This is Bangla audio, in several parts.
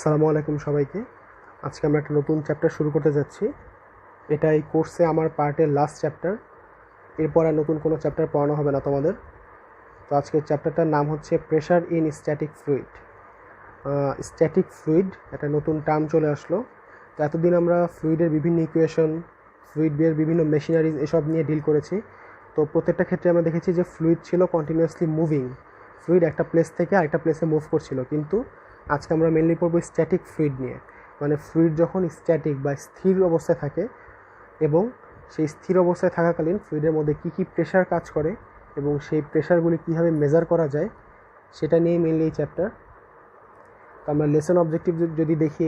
আসসালামু আলাইকুম সবাইকে। আজকে আমরা একটা নতুন চ্যাপ্টার শুরু করতে যাচ্ছি। এটা এই কোর্সে আমার পার্টের লাস্ট চ্যাপ্টার। এরপর আর নতুন কোনো চ্যাপ্টার পড়ানো হবে না তোমাদের। তো আজকের চ্যাপ্টারটার নাম হচ্ছে pressure in static fluid. Static fluid একটা নতুন টার্ম চলে আসলো। তো এতদিন আমরা ফ্লুইডের বিভিন্ন ইকুয়েশন, ফ্লুইড বিয়ের বিভিন্ন মেশিনারিজ এসব নিয়ে ডিল করেছি। তো প্রত্যেকটা ক্ষেত্রে আমরা দেখেছি যে ফ্লুইড ছিল কন্টিনিউয়াসলি মুভিং। ফ্লুইড একটা প্লেস থেকে আরেকটা প্লেসে মুভ করছিল, কিন্তু আজকে আমরা মেনলি পড়বো স্ট্যাটিক ফ্লুইড নিয়ে। মানে ফ্লুইড যখন স্ট্যাটিক বা স্থির অবস্থায় থাকে এবং সেই স্থির অবস্থায় থাকাকালীন ফ্লুইডের মধ্যে কী কী প্রেশার কাজ করে এবং সেই প্রেশারগুলি কীভাবে মেজার করা যায় সেটা নিয়ে মেনলি এই চ্যাপ্টার। তো আমরা লেসন অবজেক্টিভ যদি দেখি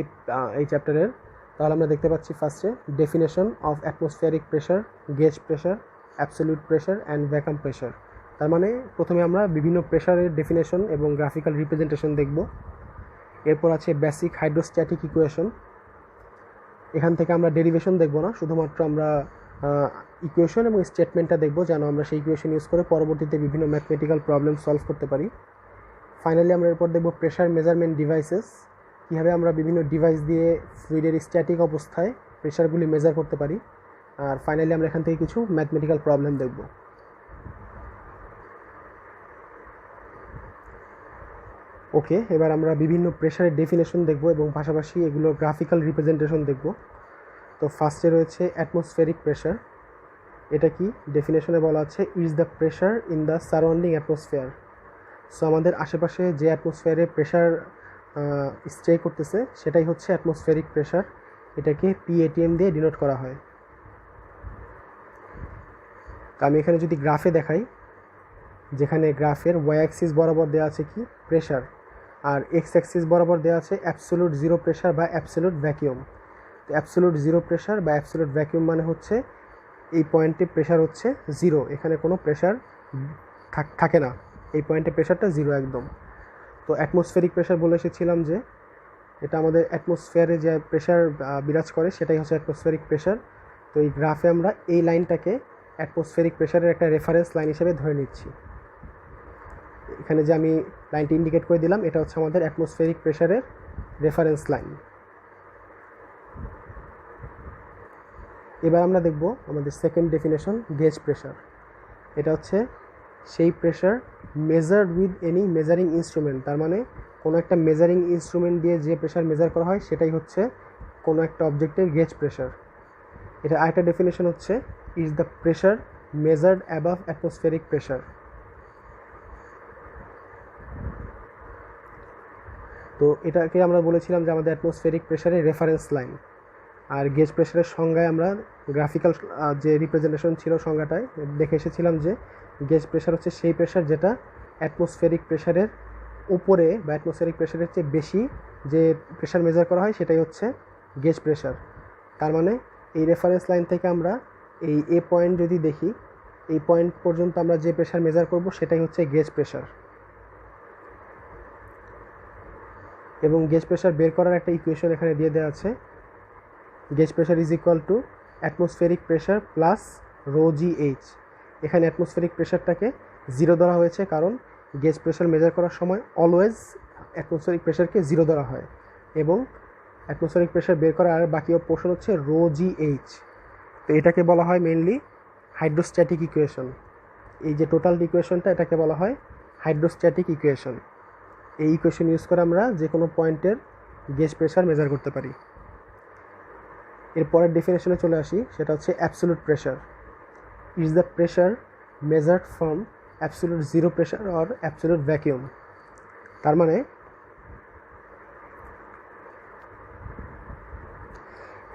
এই চ্যাপ্টারের, তাহলে আমরা দেখতে পাচ্ছি ফার্স্টে definition of atmospheric pressure, gauge pressure, absolute pressure and vacuum pressure. তার মানে প্রথমে আমরা বিভিন্ন প্রেশারের ডেফিনেশন এবং গ্রাফিক্যাল রিপ্রেজেন্টেশন দেখব। এরপর আছে বেসিক হাইড্রোস্ট্যাটিক ইকুয়েশন। এখান থেকে আমরা ডেরিভেশন দেখব না, শুধুমাত্র আমরা ইকুয়েশন এবং স্টেটমেন্টটা দেখব, যেন আমরা সেই ইকুয়েশন ইউজ করে পরবর্তীতে বিভিন্ন ম্যাথমেটিক্যাল প্রবলেম সলভ করতে পারি। ফাইনালি আমরা এরপর দেখব প্রেশার মেজারমেন্ট ডিভাইসেস, কীভাবে আমরা বিভিন্ন ডিভাইস দিয়ে ফ্লুইডের স্ট্যাটিক অবস্থায় প্রেশারগুলি মেজার করতে পারি। আর ফাইনালি আমরা এখান থেকে কিছু ম্যাথমেটিক্যাল প্রবলেম দেখব। ওকে, এবার আমরা বিভিন্ন প্রেশারের ডেফিনেশন দেখব এবং পাশাপাশি এগুলোর গ্রাফিক্যাল রিপ্রেজেন্টেশন দেখব। তো ফার্স্টে রয়েছে অ্যাটমসফেরিক প্রেশার। এটা কি ডেফিনেশনে বলা আছে, is the pressure in the surrounding atmosphere. So আমাদের আশেপাশে যে অ্যাটমসফিয়ারে প্রেশার স্টে করতেছে সেটাই হচ্ছে অ্যাটমসফেরিক প্রেশার। এটাকে PATM দিয়ে ডিনোট করা হয়। তো আমি এখানে যদি গ্রাফে দেখাই, যেখানে গ্রাফের ওয়াই অ্যাক্সিস বরাবর দেওয়া আছে কি প্রেশার, আর এক্স অ্যাক্সিস বরাবর দেওয়া আছে অ্যাবসোলুট জিরো প্রেশার বা অ্যাবসোলুট ভ্যাকিউম। তো অ্যাবসোলুট জিরো প্রেশার বা অ্যাবসোলুট ভ্যাকিউম মানে হচ্ছে এই পয়েন্টে প্রেশার হচ্ছে জিরো, এখানে কোনো প্রেশার থাকে না, এই পয়েন্টে প্রেশারটা জিরো একদম। তো অ্যাটমসফেরিক প্রেশার বলে এসেছিলাম যে এটা আমাদের অ্যাটমসফিয়ারে যে প্রেশার বিরাজ করে সেটাই হচ্ছে অ্যাটমসফেরিক প্রেশার। তো এই গ্রাফে আমরা এই লাইনটাকে অ্যাটমসফেরিক প্রেশারের একটা রেফারেন্স লাইন হিসেবে ধরে নিচ্ছি। এখানে যে আমি লাইনটি ইন্ডিকেট করে দিলাম, এটা হচ্ছে আমাদের অ্যাটমসফেরিক প্রেশারের রেফারেন্স লাইন। এবার আমরা দেখব আমাদের সেকেন্ড ডেফিনেশন, গেজ প্রেশার। এটা হচ্ছে সেই pressure measured with any measuring instrument. তার মানে কোনো একটা মেজারিং ইনস্ট্রুমেন্ট দিয়ে যে প্রেশার মেজার করা হয় সেটাই হচ্ছে কোনো একটা অবজেক্টের গেজ প্রেশার। এটা আরেকটা ডেফিনেশন হচ্ছে, is the pressure measured above atmospheric pressure. তো এটাকে আমরা বলেছিলাম যে আমাদের অ্যাটমসফেরিক প্রেশারের রেফারেন্স লাইন। আর গেজ প্রেশারের সংজ্ঞায় আমরা গ্রাফিক্যাল যে রিপ্রেজেন্টেশন ছিল সংজ্ঞাটায় দেখে এসেছিলাম যে গেজ প্রেশার হচ্ছে সেই প্রেশার যেটা অ্যাটমসফেরিক প্রেশারের উপরে বা অ্যাটমসফেরিক প্রেশারের চেয়ে বেশি যে প্রেশার মেজার করা হয় সেটাই হচ্ছে গেজ প্রেশার। তার মানে এই রেফারেন্স লাইন থেকে আমরা এই এ পয়েন্ট যদি দেখি, এই পয়েন্ট পর্যন্ত আমরা যে প্রেশার মেজার করব সেটাই হচ্ছে গেজ প্রেশার। এবং গেজ প্রেশার বের করার একটা ইকুয়েশন এখানে দিয়ে দেওয়া আছে, gauge pressure is equal to atmospheric pressure plus rho GH। এখানে অ্যাটমসফেরিক প্রেশারটাকে জিরো ধরা হয়েছে কারণ গেজ প্রেশার মেজার করার সময় অলওয়েজ অ্যাটমসফেরিক প্রেশারকে জিরো ধরা হয়। এবং অ্যাটমসফেরিক প্রেশার বের করার আর বাকি পোর্শন হচ্ছে রো GH। তো এটাকে বলা হয় মেনলি হাইড্রোস্ট্যাটিক ইকুয়েশন। এই যে টোটাল ইকুয়েশনটা, এটাকে বলা হয় হাইড্রোস্ট্যাটিক ইকুয়েশন। এই ইকুয়েশন ইউজ করে আমরা যে কোনো পয়েন্টের গেজ প্রেশার মেজার করতে পারি। এরপরের ডেফিনেশনে চলে আসি, সেটা হচ্ছে absolute pressure. Is the pressure measured from absolute zero pressure or absolute vacuum. তার মানে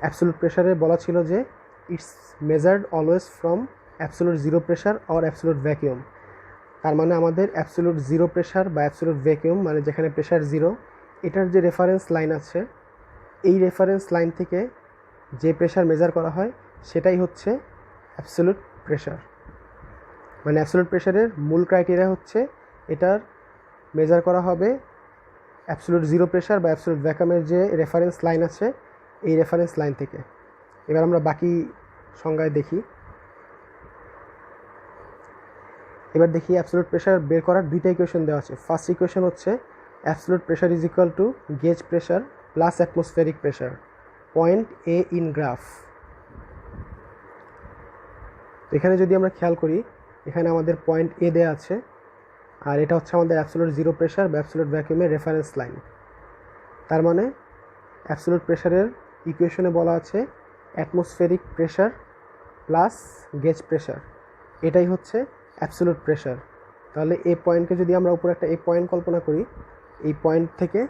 অ্যাবসোলুট প্রেশারে বলা ছিল যে it's measured always from absolute zero pressure or absolute vacuum. তার মানে আমাদের অ্যাবসোলুট জিরো প্রেশার বা অ্যাবসোলুট ভ্যাকিউম মানে যেখানে প্রেশার জিরো, এটার যে রেফারেন্স লাইন আছে, এই রেফারেন্স লাইন থেকে যে প্রেশার মেজার করা হয় সেটাই হচ্ছে অ্যাবসোলুট প্রেশার। মানে অ্যাবসোলুট প্রেশারের মূল ক্রাইটেরিয়া হচ্ছে এটার মেজার করা হবে অ্যাবসোলুট জিরো প্রেশার বা অ্যাবসোলুট ভ্যাকুয়ামের যে রেফারেন্স লাইন আছে এই রেফারেন্স লাইন থেকে। এবার আমরা বাকি সংজ্ঞায় দেখি। এবার দেখি অ্যাবসোলুট প্রেশার বের করার দুইটা ইকুয়েশন দেওয়া আছে। ফার্স্ট ইকুয়েশন হচ্ছে absolute pressure is equal to gauge pressure plus atmospheric pressure, point A in graph. এখানে যদি আমরা খেয়াল করি, এখানে আমাদের পয়েন্ট এ দেওয়া আছে, আর এটা হচ্ছে আমাদের অ্যাবসোলিউট জিরো প্রেশার বা অ্যাবসোলিউট ভ্যাকুয়ামের রেফারেন্স লাইন। তার মানে অ্যাবসোলিউট প্রেশারের ইকুয়েশনে বলা আছে atmospheric pressure plus gauge pressure, এটাই হচ্ছে অ্যাবসোলিউট প্রেশার। তাহলে এই পয়েন্টকে যদি আমরা উপরে একটা এই পয়েন্ট কল্পনা করি, এই পয়েন্ট থেকে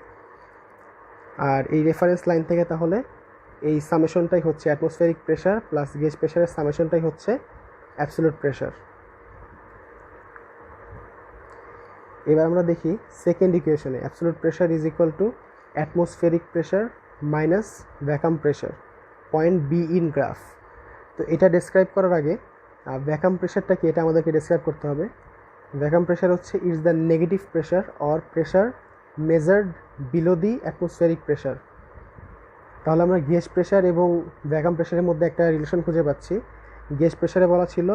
আর এই রেফারেন্স লাইন থেকে, তাহলে এই সামেশনটাই হচ্ছে অ্যাটমসফেরিক প্রেশার প্লাস গেজ প্রেশারের সামেশনটাই হচ্ছে অ্যাবসোলিউট প্রেশার। এবার আমরা দেখি সেকেন্ড ইকুয়েশনে absolute pressure is equal to atmospheric pressure minus vacuum pressure, point be in graph. তো এটা ডেসক্রাইব করার আগে ভ্যাকাম প্রেশারটা কি এটা আমাদেরকে ডেসক্রাইব করতে হবে। ভ্যাকাম প্রেশার হচ্ছে it's the negative pressure or pressure measured below the atmospheric pressure. তাহলে আমরা গেজ প্রেশার এবং ভ্যাকাম প্রেশারের মধ্যে একটা রিলেশন খুঁজে পাচ্ছি। গেজ প্রেশারে বলা ছিল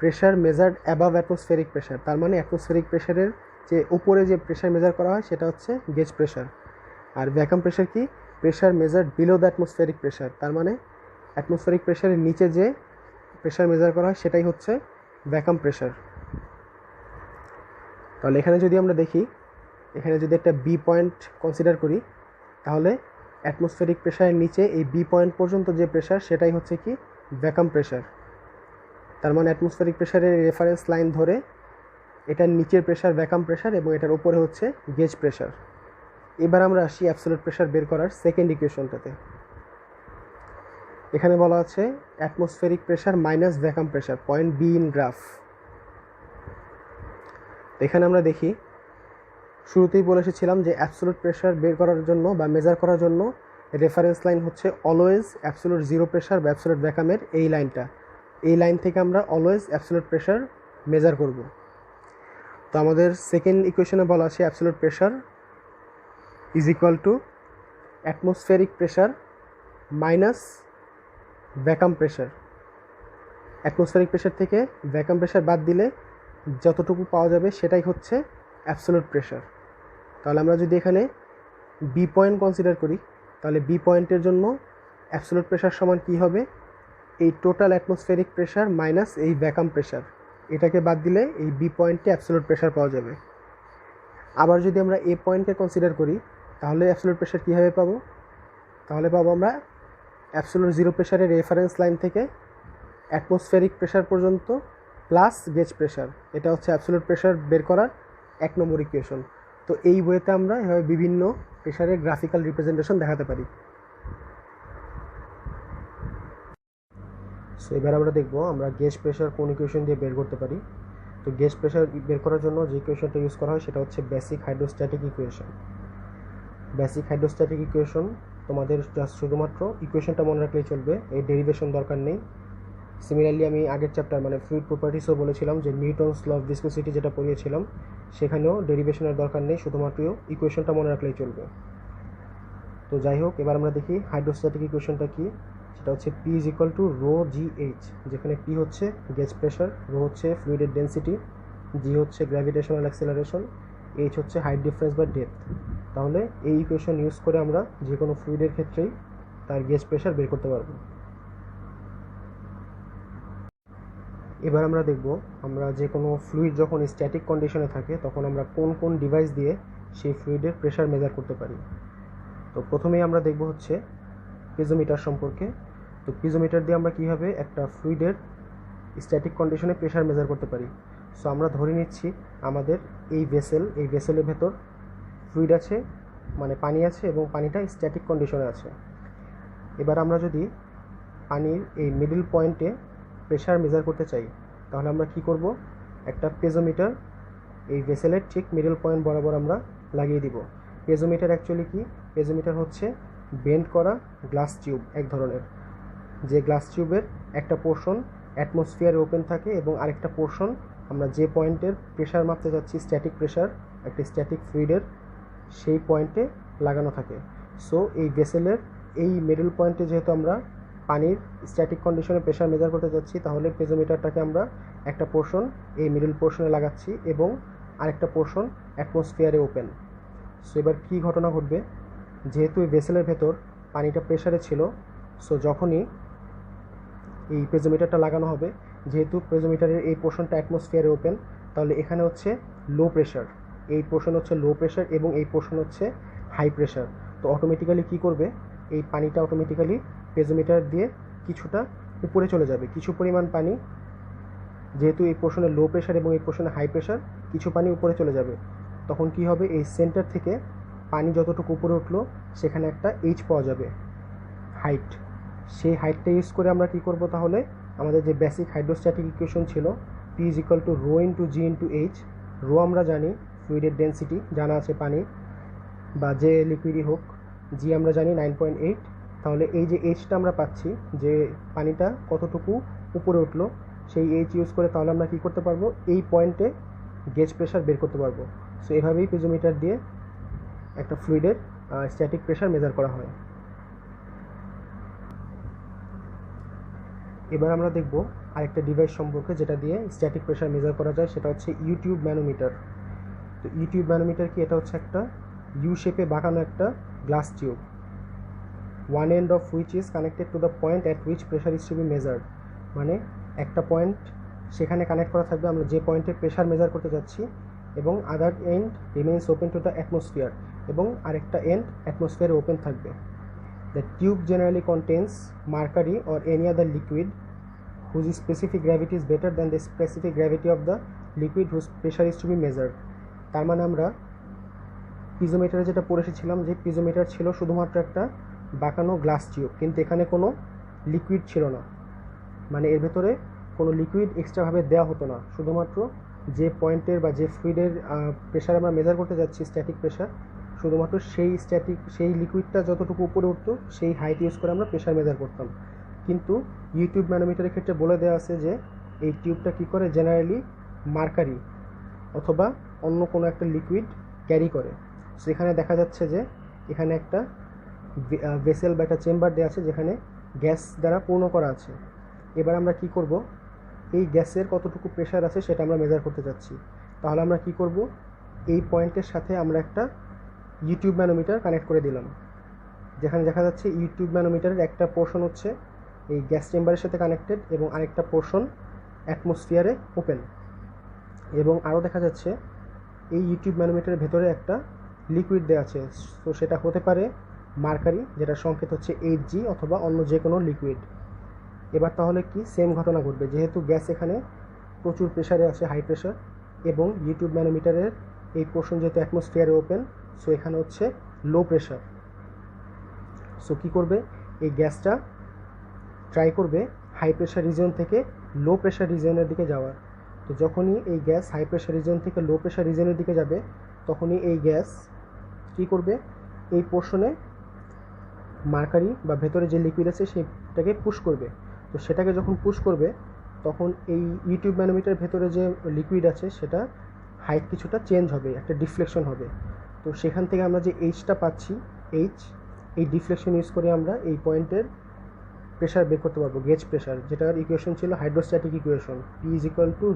pressure measured above atmospheric pressure, তার মানে অ্যাটমসফেরিক প্রেশারের যে উপরে যে প্রেশার মেজার করা হয় সেটা হচ্ছে গেজ প্রেশার। আর ভ্যাকাম প্রেশার কি, pressure measured below the atmospheric pressure, তার মানে অ্যাটমসফেরিক প্রেশারের নিচে যে প্রেশার মেজার করা হয় সেটাই হচ্ছে ভ্যাকাম প্রেশার। তাহলে এখানে যদি আমরা দেখি, এখানে যদি একটা বি পয়েন্ট কনসিডার করি, তাহলে অ্যাটমসফেরিক প্রেশারের নিচে এই বি পয়েন্ট পর্যন্ত যে প্রেশার সেটাই হচ্ছে কি ভ্যাকাম প্রেশার। তার মানে অ্যাটমসফেরিক প্রেশারের রেফারেন্স লাইন ধরে এটার নিচের প্রেশার ভ্যাকাম প্রেশার এবং এটার উপরে হচ্ছে গেজ প্রেশার। এবার আমরা আসি অ্যাবসোলিউট প্রেশার বের করার সেকেন্ড ইকুয়েশনটাতে। এখানে বলা আছে atmospheric pressure minus vacuum pressure, point be in graph. এখানে আমরা দেখি শুরুতেই বলে এসেছিলাম যে অ্যাবসোলিউট প্রেশার বের করার জন্য বা মেজার করার জন্য রেফারেন্স লাইন হচ্ছে অলওয়েজ অ্যাবসোলিউট জিরো প্রেশার বা অ্যাবসোলিউট ভ্যাকামের এই লাইনটা। এই লাইন থেকে আমরা অলওয়েজ অ্যাবসোলিউট প্রেশার মেজার করব। তো আমাদের সেকেন্ড ইকুয়েশনে বলা আছে absolute pressure is equal to atmospheric pressure minus vacuum pressure. Atmospheric pressure থেকে ভ্যাকাম প্রেশার বাদ দিলে যতটুকু পাওয়া যাবে সেটাই হচ্ছে অ্যাবসোলিউট প্রেশার। তাহলে আমরা যদি এখানে বি পয়েন্ট কনসিডার করি, তাহলে বি পয়েন্টের জন্য অ্যাবসোলিউট প্রেশার সমান কী হবে, এই টোটাল অ্যাটমসফেরিক প্রেশার মাইনাস এই ভ্যাকাম প্রেশার, এটাকে বাদ দিলে এই বি পয়েন্টে অ্যাবসোলিউট প্রেশার পাওয়া যাবে। আবার যদি আমরা এ পয়েন্টকে কনসিডার করি, তাহলে অ্যাবসোলিউট প্রেশার কীভাবে পাবো, তাহলে পাবো আমরা অ্যাবসোলিউট জিরো প্রেশারের রেফারেন্স লাইন থেকে অ্যাটমসফেরিক প্রেশার পর্যন্ত প্লাস গেজ প্রেশার, এটা হচ্ছে অ্যাবসোলিউট প্রেশার বের করার এক নম্বর ইকুয়েশন। তো এই ওয়েতে আমরা এভাবে বিভিন্ন প্রেশারের গ্রাফিক্যাল রিপ্রেজেন্টেশন দেখাতে পারি। সো এবার আমরা দেখবো আমরা গেজ প্রেশার কোন ইকুয়েশন দিয়ে বের করতে পারি। তো গেজ প্রেশার বের করার জন্য যে ইকুয়েশনটা ইউজ করা হয় সেটা হচ্ছে basic hydrostatic equation. Basic hydrostatic equation তোমাদের জাস্ট শুধুমাত্র ইকুয়েশনটা মনে রাখলেই চলবে, এই ডেরিভেশন দরকার নেই। সিমিলারলি আমি আগের চ্যাপ্টার মানে ফ্লুইড প্রপার্টিসও বলেছিলাম যে নিউটনস ল অফ ভিসকোসিটি যেটা পড়িয়েছিলাম সেখানেও ডেরিভেশনের দরকার নেই, শুধুমাত্র ইকুয়েশনটা মনে রাখলেই চলবে। তো যাই হোক, এবার আমরা দেখি হাইড্রোস্ট্যাটিক ইকুয়েশনটা কি। সেটা হচ্ছে P is equal to rho G H, যেখানে পি হচ্ছে গেজ প্রেশার, রো হচ্ছে ফ্লুইডের ডেন্সিটি, জি হচ্ছে গ্র্যাভিটেশনাল অ্যাক্সেলারেশন, এইচ হচ্ছে হাইট ডিফারেন্স বা ডেপথ। তাহলে এই ইকুয়েশন ইউজ করে আমরা যে কোনো ফ্লুইডের ক্ষেত্রেই তার গেজ প্রেশার বের করতে পারবো। এবার আমরা দেখব আমরা যে কোনো ফ্লুইড যখন স্ট্যাটিক কন্ডিশনে থাকে তখন আমরা কোন কোন ডিভাইস দিয়ে সেই ফ্লুইডের প্রেশার মেজার করতে পারি। তো প্রথমেই আমরা দেখব হচ্ছে পিজোমিটার সম্পর্কে। তো পিজোমিটার দিয়ে আমরা কীভাবে একটা ফ্লুইডের স্ট্যাটিক কন্ডিশনে প্রেশার মেজার করতে পারি। সো আমরা ধরে নিচ্ছি আমাদের এই ভেসেলের ভেতর ফ্লুইড আছে, মানে পানি আছে, এবং পানিটা স্ট্যাটিক কন্ডিশনে আছে। এবার আমরা যদি পানির এই মিডল পয়েন্টে প্রেশার মেজার করতে চাই তাহলে আমরা কি করব, একটা পেজোমিটার এই ভেসেলের ঠিক মিডল পয়েন্ট বরাবর আমরা লাগিয়ে দিব। পেজোমিটার অ্যাকচুয়ালি কি, পেজোমিটার হচ্ছে বেন্ড করা গ্লাস টিউব এক ধরনের, যে গ্লাস টিউবের একটা পোর্শন অ্যাটমসফিয়ারে ওপেন থাকে এবং আরেকটা পোর্শন আমরা যে পয়েন্টের প্রেশার মাপতে যাচ্ছি স্ট্যাটিক প্রেশার একটা স্ট্যাটিক ফ্লুইডের সেই পয়েন্টে লাগানো থাকে। সো এই ভেসেলের এই মিডল পয়েন্টে যেহেতু আমরা পানির স্ট্যাটিক কন্ডিশনে প্রেশার মেজার করতে যাচ্ছি, তাহলে পেজোমিটারটাকে আমরা একটা পোর্শন এই মিডল পোর্শনে লাগাচ্ছি এবং আরেকটা পোর্শন অ্যাটমসফিয়ারে ওপেন। সো এবার কী ঘটনা ঘটবে, যেহেতু এই ভেসেলের ভেতর পানিটা প্রেশারে ছিল, সো যখনই এই পেজোমিটারটা লাগানো হবে, যেহেতু পেজোমিটারের এই পোর্শনটা অ্যাটমসফিয়ারে ওপেন, তাহলে এখানে হচ্ছে লো প্রেশার, এই পোর্শন হচ্ছে লো প্রেশার এবং এই পোর্শন হচ্ছে হাই প্রেশার। তো অটোমেটিক্যালি কী করবে, এই পানিটা অটোমেটিক্যালি পেজোমিটার দিয়ে কিছুটা উপরে চলে যাবে, কিছু পরিমাণ পানি, যেহেতু এই পোর্শনে লো প্রেশার এবং এই পোর্শনে হাই প্রেশার, কিছু পানি উপরে চলে যাবে। তখন কি হবে, এই সেন্টার থেকে পানি যতটুকু উপরে উঠলো সেখানে একটা এইচ পাওয়া যাবে, হাইট। সেই হাইটটা ইউজ করে আমরা কি করব, তাহলে আমাদের যে বেসিক হাইড্রোস্ট্যাটিক ইকুয়েশন ছিল P = ρ × G × H, রো আমরা জানি ফ্লুইডের ডেন্সিটি জানা আছে পানি বা যে লিকুইডই হোক, জি আমরা জানি 9.8। তাহলে এই যে এইচটা আমরা পাচ্ছি, যে পানিটা কতটুকু উপরে উঠলো, সেই এইচ ইউজ করে তাহলে আমরা কী করতে পারবো, এই পয়েন্টে গেজ প্রেশার বের করতে পারবো। সো এভাবেই পেজোমিটার দিয়ে একটা ফ্লুইডের স্ট্যাটিক প্রেশার মেজার করা হয়। এবার আমরা দেখব আরেকটা ডিভাইস সম্পর্কে যেটা দিয়ে স্ট্যাটিক প্রেশার মেজার করা যায়, সেটা হচ্ছে ইউটিউব ম্যানোমিটার। তো ইউটিউব ম্যানোমিটার কি, এটা হচ্ছে একটা ইউ শেপে বাঁকানো একটা glass tube, one end of which is connected to the point at which pressure is to be measured. মানে একটা পয়েন্ট সেখানে কানেক্ট করা থাকবে আমরা যে পয়েন্টে প্রেশার মেজার করতে যাচ্ছি, এবং আদার and remains open to the atmosphere, এবং আরেকটা এন্ড অ্যাটমসফিয়ারে ওপেন থাকবে। The tube generally contains mercury or any other liquid whose specific gravity is better than the specific gravity of the liquid whose pressure is to be measured. তার মানে আমরা পিজোমিটারে যেটা পড়ে এসেছিলাম, যে পিজোমিটার ছিল শুধুমাত্র একটা বাঁকানো গ্লাস টিউব, কিন্তু এখানে কোনো লিকুইড ছিল না, মানে এর ভেতরে কোনো লিকুইড এক্সট্রাভাবে দেওয়া হতো না, শুধুমাত্র যে পয়েন্টের বা যে ফ্লুইডের প্রেশার আমরা মেজার করতে যাচ্ছি, স্ট্যাটিক প্রেশার, শুধুমাত্র সেই লিকুইডটা যতটুকু উপরে উঠতো সেই হাইট ইউজ করে আমরা প্রেশার মেজার করতাম। কিন্তু ইউটিউব ম্যানোমিটারের ক্ষেত্রে বলে দেওয়া আছে যে এই টিউবটা কী করে, জেনারেলি মার্কারি অথবা অন্য কোনো একটা লিকুইড ক্যারি করে। সেখানে দেখা যাচ্ছে যে এখানে একটা ভেসেল বা একটা চেম্বার দেওয়া আছে যেখানে গ্যাস দ্বারা পূর্ণ করা আছে। এবার আমরা কি করব, এই গ্যাসের কতটুকু প্রেশার আছে সেটা আমরা মেজার করতে যাচ্ছি। তাহলে আমরা কি করব, এই পয়েন্টের সাথে আমরা একটা ইউটিউব ম্যানোমিটার কানেক্ট করে দিলাম, যেখানে দেখা যাচ্ছে ইউটিউব ম্যানোমিটারের একটা পোর্শন হচ্ছে এই গ্যাস চেম্বারের সাথে কানেক্টেড এবং আরেকটা পোর্শন অ্যাটমসফিয়ারে ওপেন। এবং আরও দেখা যাচ্ছে এই ইউটিউব ম্যানোমিটারের ভেতরে একটা লিকুইড দেওয়া আছে, তো সেটা হতে পারে মার্কারি, যেটা সংকেত হচ্ছে Hg, অথবা অন্য যে কোনো লিকুইড। এবার তাহলে কি সেম ঘটনা ঘটবে, যেহেতু গ্যাস এখানে প্রচুর প্রেশারে আছে, হাই প্রেশার, এবং ইউটিউব ম্যানোমিটারের এই পোর্শন যেহেতু অ্যাটমসফিয়ারে ওপেন, সো এখানে হচ্ছে লো প্রেশার। সো কী করবে, এই গ্যাসটা ট্রাই করবে হাই প্রেশার রিজিয়ন থেকে লো প্রেশার রিজিয়নের দিকে যাওয়ার। তো যখনই এই গ্যাস হাই প্রেশার রিজিয়ন থেকে লো প্রেশার রিজিয়নের দিকে যাবে, তখনই এই গ্যাস কী করবে, এই পোর্শনে মার্কারি বা ভেতরে যে লিকুইড আছে সেটাকে পুশ করবে। তো সেটাকে যখন পুশ করবে, তখন এই ইউটিউব ম্যানোমিটারের ভেতরে যে লিকুইড আছে সেটা হাইট কিছুটা চেঞ্জ হবে, একটা ডিফ্লেকশন হবে। তো সেখান থেকে আমরা যে এইচটা পাচ্ছি, এই ডিফ্লেকশন ইউজ করে আমরা এই পয়েন্টের প্রেশার বের করতে পারবো, গেজ প্রেশার, যেটার ইকুয়েশন ছিল হাইড্রোস্ট্যাটিক ইকুয়েশন, P =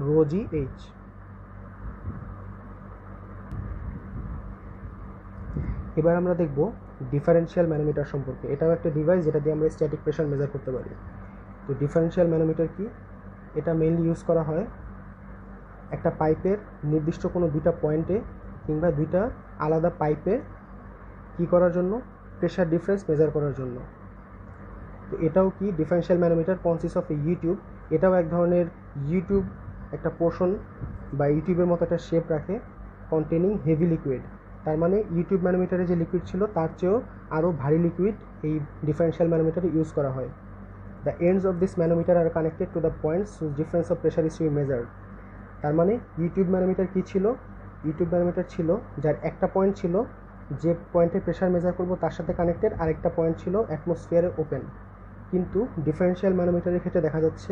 ρgh। এবার আমরা দেখব ডিফারেন্সিয়াল ম্যানোমিটার সম্পর্কে। এটাও একটা ডিভাইস যেটা দিয়ে আমরা স্ট্যাটিক প্রেশার মেজার করতে পারি। তো ডিফারেন্সিয়াল ম্যানোমিটার কি, এটা মেইনলি ইউজ করা হয় একটা পাইপের নির্দিষ্ট কোনো দুইটা পয়েন্টে কিংবা দুইটা আলাদা পাইপে কি করার জন্য, প্রেশার ডিফারেন্স মেজার করার জন্য। তো এটাও কি differential manometer consist of A YouTube, এটাও এক ধরনের ইউটিউব, একটা পোর্শন বা ইউটিউবের মতো একটা শেপ রাখে, কন্টেনিং হেভি লিকুইড। তার মানে ইউটিউব ম্যানোমিটারে যে লিকুইড ছিল তার চেয়েও আরও ভারী লিকুইড এই ডিফারেন্সিয়াল ম্যানোমিটারে ইউজ করা হয়। The ends of this manometer are connected to the points whose difference of pressure is to be measured. তার মানে ইউটিউব ম্যানোমিটার কী ছিল, ইউটিউব ম্যানোমিটার ছিল যার একটা পয়েন্ট ছিল যে পয়েন্টে প্রেশার মেজার করব তার সাথে কানেক্টেড, আরেকটা পয়েন্ট ছিল অ্যাটমসফিয়ারে ওপেন। কিন্তু ডিফারেন্সিয়াল ম্যানোমিটারের ক্ষেত্রে দেখা যাচ্ছে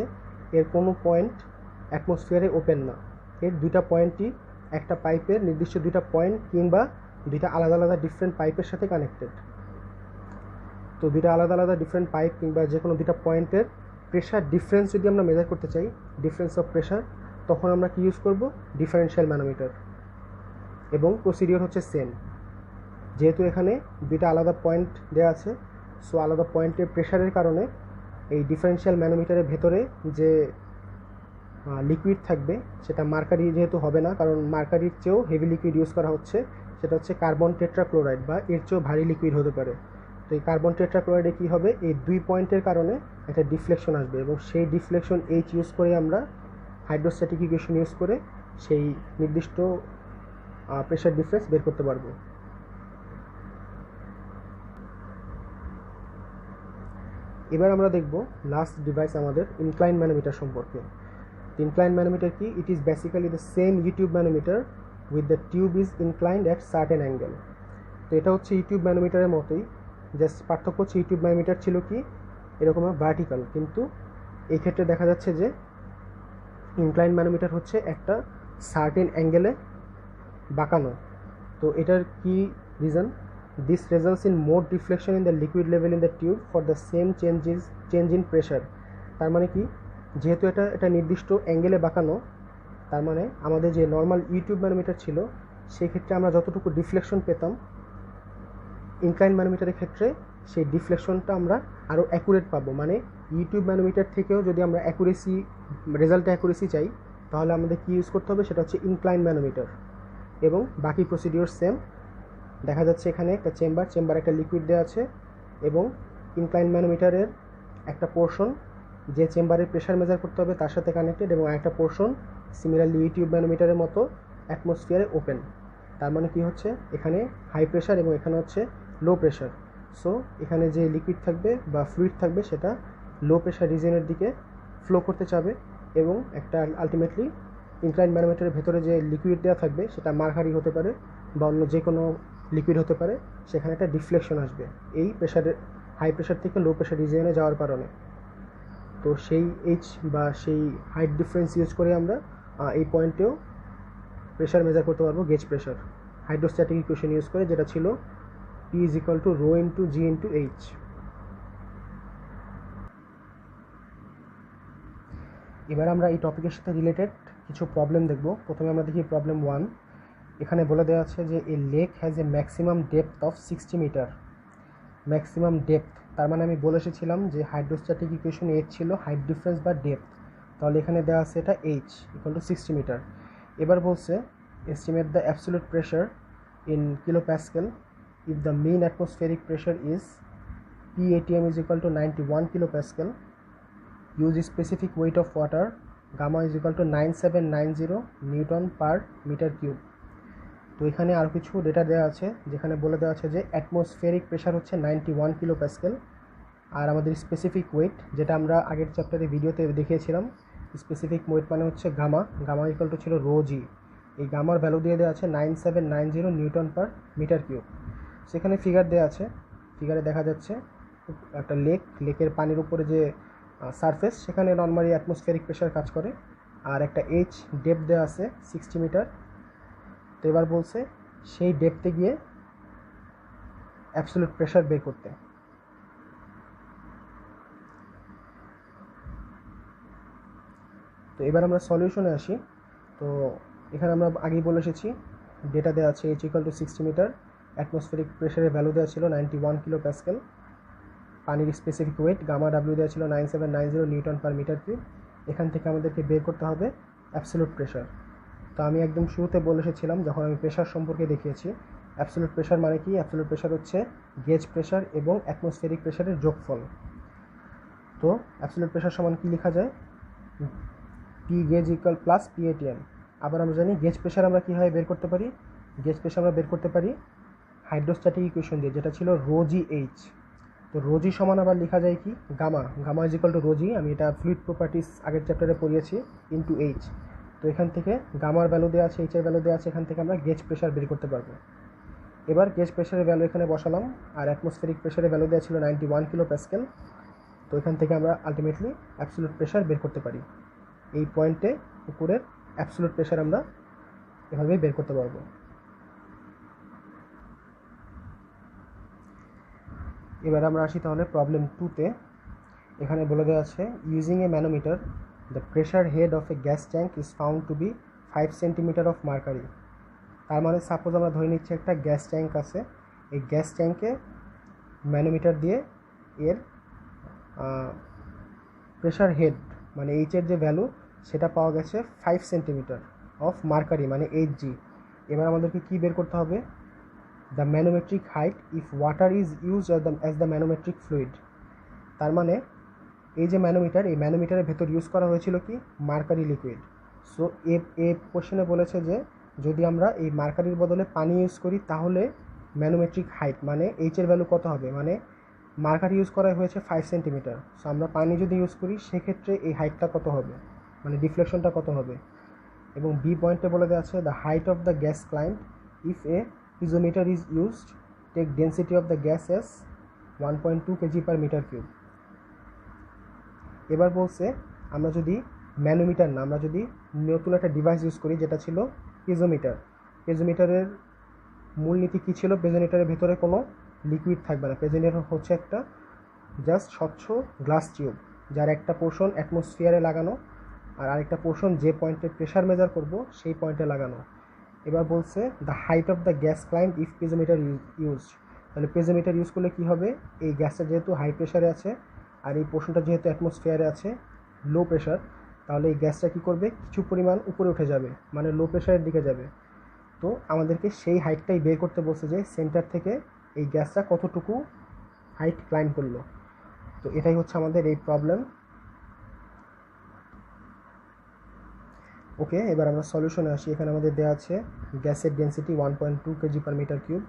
এর কোনো পয়েন্ট অ্যাটমসফিয়ারে ওপেন না, এর দুইটা পয়েন্টই একটা পাইপের নির্দিষ্ট দুইটা পয়েন্ট কিংবা দুইটা আলাদা আলাদা ডিফারেন্ট পাইপের সাথে কানেক্টেড। তো দুইটা আলাদা আলাদা ডিফারেন্ট পাইপ কিংবা যে কোনো দুইটা পয়েন্টের প্রেশার ডিফারেন্স যদি আমরা মেজার করতে চাই, ডিফারেন্স অফ প্রেশার, তখন আমরা কি ইউজ করব, ডিফারেন্সিয়াল ম্যানোমিটার। এবং প্রসিডিওর হচ্ছে সেম, যেহেতু এখানে দুইটা আলাদা পয়েন্ট দেওয়া আছে, সো আলাদা পয়েন্টের প্রেশারের কারণে এই ডিফারেন্সিয়াল ম্যানোমিটারের ভেতরে যে লিকুইড থাকবে সেটা মার্কারি যেহেতু হবে না, কারণ মার্কারির চেয়েও হেভি লিকুইড ইউজ করা হচ্ছে, সেটা হচ্ছে কার্বন টেট্রাক্লোরাইড বা এর চেয়েও ভারী লিকুইড হতে পারে। তো এই কার্বন টেট্রাক্লোরাইডে কী হবে, এই দুই পয়েন্টের কারণে একটা ডিফ্লেকশন আসবে এবং সেই ডিফ্লেকশন এইচ ইউজ করে আমরা হাইড্রোস্ট্যাটিক ইকুয়েশন ইউজ করে সেই নির্দিষ্ট প্রেশার ডিফারেন্স বের করতে পারবো। এবার আমরা দেখব লাস্ট ডিভাইস আমাদের ইনক্লাইন ম্যানোমিটার সম্পর্কে। ইনক্লাইন ম্যানোমিটার কি? It is basically the same YouTube manometer with the tube is inclined at certain angle. তো এটা হচ্ছে ইউটিউব ম্যানোমিটারের মতোই, জাস্ট পার্থক্য হচ্ছে ইউটিউব ম্যানোমিটার ছিল কি এরকম ভার্টিক্যাল, কিন্তু এই ক্ষেত্রে দেখা যাচ্ছে যে ইনক্লাইন ম্যানোমিটার হচ্ছে একটা সার্টেন অ্যাঙ্গেলে বাঁকানো। তো এটার কি reason? This results in more deflection in the liquid level in the tube for the same change in pressure. তার মানে কি, যেহেতু এটা নির্দিষ্ট অ্যাঙ্গেলে বাঁকানো, তার মানে আমাদের যে নর্মাল ইউটিউব ম্যানোমিটার ছিল সেক্ষেত্রে আমরা যতটুকু ডিফ্লেকশন পেতাম, ইনক্লাইন ম্যানোমিটারের ক্ষেত্রে সেই ডিফ্লেকশনটা আমরা আরও অ্যাকুরেট পাবো। মানে ইউটিউব ম্যানোমিটার থেকেও যদি আমরা রেজাল্টে অ্যাকুরেসি চাই, তাহলে আমাদের কী ইউজ করতে হবে, সেটা হচ্ছে ইনক্লাইন ম্যানোমিটার। এবং বাকি প্রসিডিওর সেম। দেখা যাচ্ছে এখানে একটা চেম্বার একটা লিকুইড দেওয়া আছে এবং ইনক্লাইন ম্যানোমিটারের একটা পোর্শন যে চেম্বারের প্রেশার মেজার করতে হবে তার সাথে কানেক্টেড, এবং আরেকটা পোর্শন সিমিলারলি ইউটিউব ম্যানোমিটারের মতো অ্যাটমসফিয়ারে ওপেন। তার মানে কি হচ্ছে, এখানে হাই প্রেশার এবং এখানে হচ্ছে লো প্রেশার। সো এখানে যে লিকুইড থাকবে বা ফ্লুইড থাকবে সেটা লো প্রেশার রিজিয়নের দিকে ফ্লো করতে চাবে, এবং একটা আলটিমেটলি ইনক্লাইন ম্যানোমিটারের ভেতরে যে লিকুইড দেওয়া থাকবে সেটা মার্কারি হতে পারে বা অন্য যে কোনো লিকুইড হতে পারে, সেখানে একটা ডিফ্লেকশন আসবে এই প্রেশারের হাই প্রেশার থেকে লো প্রেশার রিজিয়নে যাওয়ার কারণে। তো সেই এইচ বা সেই হাইট ডিফারেন্স ইউজ করে আমরা এই পয়েন্টেও প্রেশার মেজার করতে পারবো, gauge pressure hydrostatic equation use করে, যেটা ছিল P = ρ × G × H। এবার আমরা এই টপিকের সাথে রিলেটেড কিছু প্রবলেম দেখব। প্রথমে আমরা দেখি প্রবলেম 1। এখানে বলে দেওয়া আছে যে a lake has a maximum depth of 60 metre. Maximum depth, তার মানে আমি বলে এসেছিলাম যে হাইড্রোস্ট্যাটিক ইকুয়েশন H ছিল হাইট ডিফারেন্স বা ডেপথ, তাহলে এখানে দেওয়া আছে এটা H = 60 মিটার। এবার বলছে estimate the absolute pressure in kilopascal if the mean atmospheric pressure is PATM = 91 kilopascal. Use specific weight of water, gamma = 9790 Newton per meter cube. তো এখানে আর কিছু ডেটা দেওয়া আছে, যেখানে বলে দেওয়া আছে যে অ্যাটমসফেরিক প্রেশার হচ্ছে 91 কিলোপ্যাসকেল, আর আমাদের স্পেসিফিক ওয়েট যেটা আমরা আগের চ্যাপ্টারে ভিডিওতে দেখিয়েছিলাম, স্পেসিফিক ওয়েট মানে হচ্ছে গামা = ছিল ρg। এই গামার ভ্যালু দিয়ে দেওয়া আছে 9790 নিউটন পার মিটার কিউব। সেখানে ফিগার দেওয়া আছে, ফিগারে দেখা যাচ্ছে একটা লেকের পানির উপরে যে সারফেস, সেখানে নর্মালি অ্যাটমসফেরিক প্রেশার কাজ করে, আর একটা এইচ ডেপথ দেওয়া আছে 60 মিটার। তো এবার বলছে সেই ডেপথে গিয়ে অ্যাবসলিউট প্রেশার বের করতে। তো এবার আমরা সলিউশনে আসি। তো এখানে আমরা আগেই বলে এসেছি ডেটা দেওয়া আছে H = 60 মিটার, অ্যাটমসফেরিক প্রেশারের ভ্যালু দেওয়া ছিল 91 কিলোপ্যাসকেল, পানির স্পেসিফিক ওয়েট গামা ডাব্লিউ দেওয়া ছিল 9790 নিউটন পার মিটার কিউব। এখান থেকে আমাদেরকে বের করতে হবে অ্যাবসলিউট প্রেশার। তো আমি একদম শুরুতে বলে এসেছিলাম যখন আমি প্রেশার সম্পর্কে দেখিয়েছি, অ্যাবসলিউট প্রেশার মানে কি? অ্যাবসলিউট প্রেশার হচ্ছে গেজ প্রেশার এবং অ্যাটমসফেরিক প্রেশারের যোগফল। তো অ্যাবসলিউট প্রেশার সমান কি লেখা যায়? P gauge + PATM। আবার আমরা জানি গেজ প্রেশার আমরা কীভাবে বের করতে পারি? গেজ প্রেশার আমরা বের করতে পারি হাইড্রোস্ট্যাটিক ইকুয়েশন দিয়ে, যেটা ছিল ρgH। তো রোজি সমান আবার লেখা যায় কি? Gamma = ρg। আমি এটা ফ্লুইড প্রপার্টিস আগের চ্যাপ্টারে পড়িয়েছি, × H। তো এখান থেকে গামার ভ্যালু দেওয়া আছে, এইচের ভ্যালু দেওয়া আছে, এখান থেকে আমরা গেজ প্রেশার বের করতে পারবো। এবার গেজ প্রেশারের ভ্যালু এখানে বসালাম, আর অ্যাটমসফেরিক প্রেশারের ভ্যালু দেওয়া ছিল 91 কিলোপ্যাসকেল। তো এখান থেকে আমরা আলটিমেটলি অ্যাবসলিউট প্রেশার বের করতে পারি। এই পয়েন্টে উপরের অ্যাবসলিউট প্রেশার আমরা এভাবেই বের করতে পারবো। এবার আমরা আসি তাহলে প্রবলেম 2-তে। এখানে বলে দেওয়া আছে using a manometer the pressure head of a gas tank is found to be 5 centimetre of mercury. তার মানে সাপোজ আমরা ধরে নিচ্ছি একটা গ্যাস ট্যাঙ্ক আছে এই গ্যাস ট্যাঙ্কে ম্যানোমিটার দিয়ে এর প্রেশার হেড মানে এইচের যে ভ্যালু সেটা পাওয়া গেছে 5 সেন্টিমিটার অফ মার্কারি মানে HG। এবার আমাদেরকে কী বের করতে হবে? The ম্যানোমেট্রিক height if water is use as the ম্যানোমেট্রিক fluid. তার মানে এই যে ম্যানোমিটার, এই ম্যানোমিটারের ভেতর ইউজ করা হয়েছিল কি মার্কারি লিকুইড। সো এ কোশ্চেনে বলেছে যে যদি আমরা এই মার্কারির বদলে পানি ইউজ করি তাহলে ম্যানোমেট্রিক হাইট মানে এইচের ভ্যালু কত হবে, মানে মার্কারি ইউজ করা হয়েছে 5 সেন্টিমিটার। সো আমরা পানি যদি ইউজ করি সেক্ষেত্রে এই হাইটটা কত হবে, মানে ডিফ্লেকশনটা কত হবে। এবং বি পয়েন্টে বলে দেওয়া আছে the height of the gas climb if a piezometer is used, take density of the gas as 1.2 KG per metre cube. এবার বলছে আমরা যদি ম্যানোমিটার না, আমরা যদি নতুন একটা ডিভাইস ইউজ করি যেটা ছিল পেজোমিটার। পেজোমিটারের মূলনীতি কী ছিল? পেজোমিটারের ভেতরে কোনো লিকুইড থাকবে না। পেজোমিটার হচ্ছে একটা জাস্ট স্বচ্ছ গ্লাস টিউব যার একটা পোর্শন অ্যাটমসফিয়ারে লাগানো আর আরেকটা পোর্শন যে পয়েন্টে প্রেশার মেজার করব সেই পয়েন্টে লাগানো। এবার বলছে the height of the gas climb if piezometer used. তাহলে পেজোমিটার ইউজ করলে কী হবে? এই গ্যাসটা যেহেতু হাই প্রেশারে আছে আর এই পোর্শনটা যেহেতু অ্যাটমসফিয়ারে আছে লো প্রেশার, তাহলে এই গ্যাসটা কী করবে? কিছু পরিমাণ উপরে উঠে যাবে, মানে লো প্রেশারের দিকে যাবে। তো আমাদেরকে সেই হাইটটাই বের করতে বলছে যে সেন্টার থেকে এই গ্যাসটা কতটুকু হাইট ক্লাইম্ব করলো। তো এটাই হচ্ছে আমাদের এই প্রবলেম। ওকে, এবার আমরা সলিউশনে আসি। এখানে আমাদের দেওয়া আছে গ্যাসের density 1.2 KG per metre cube.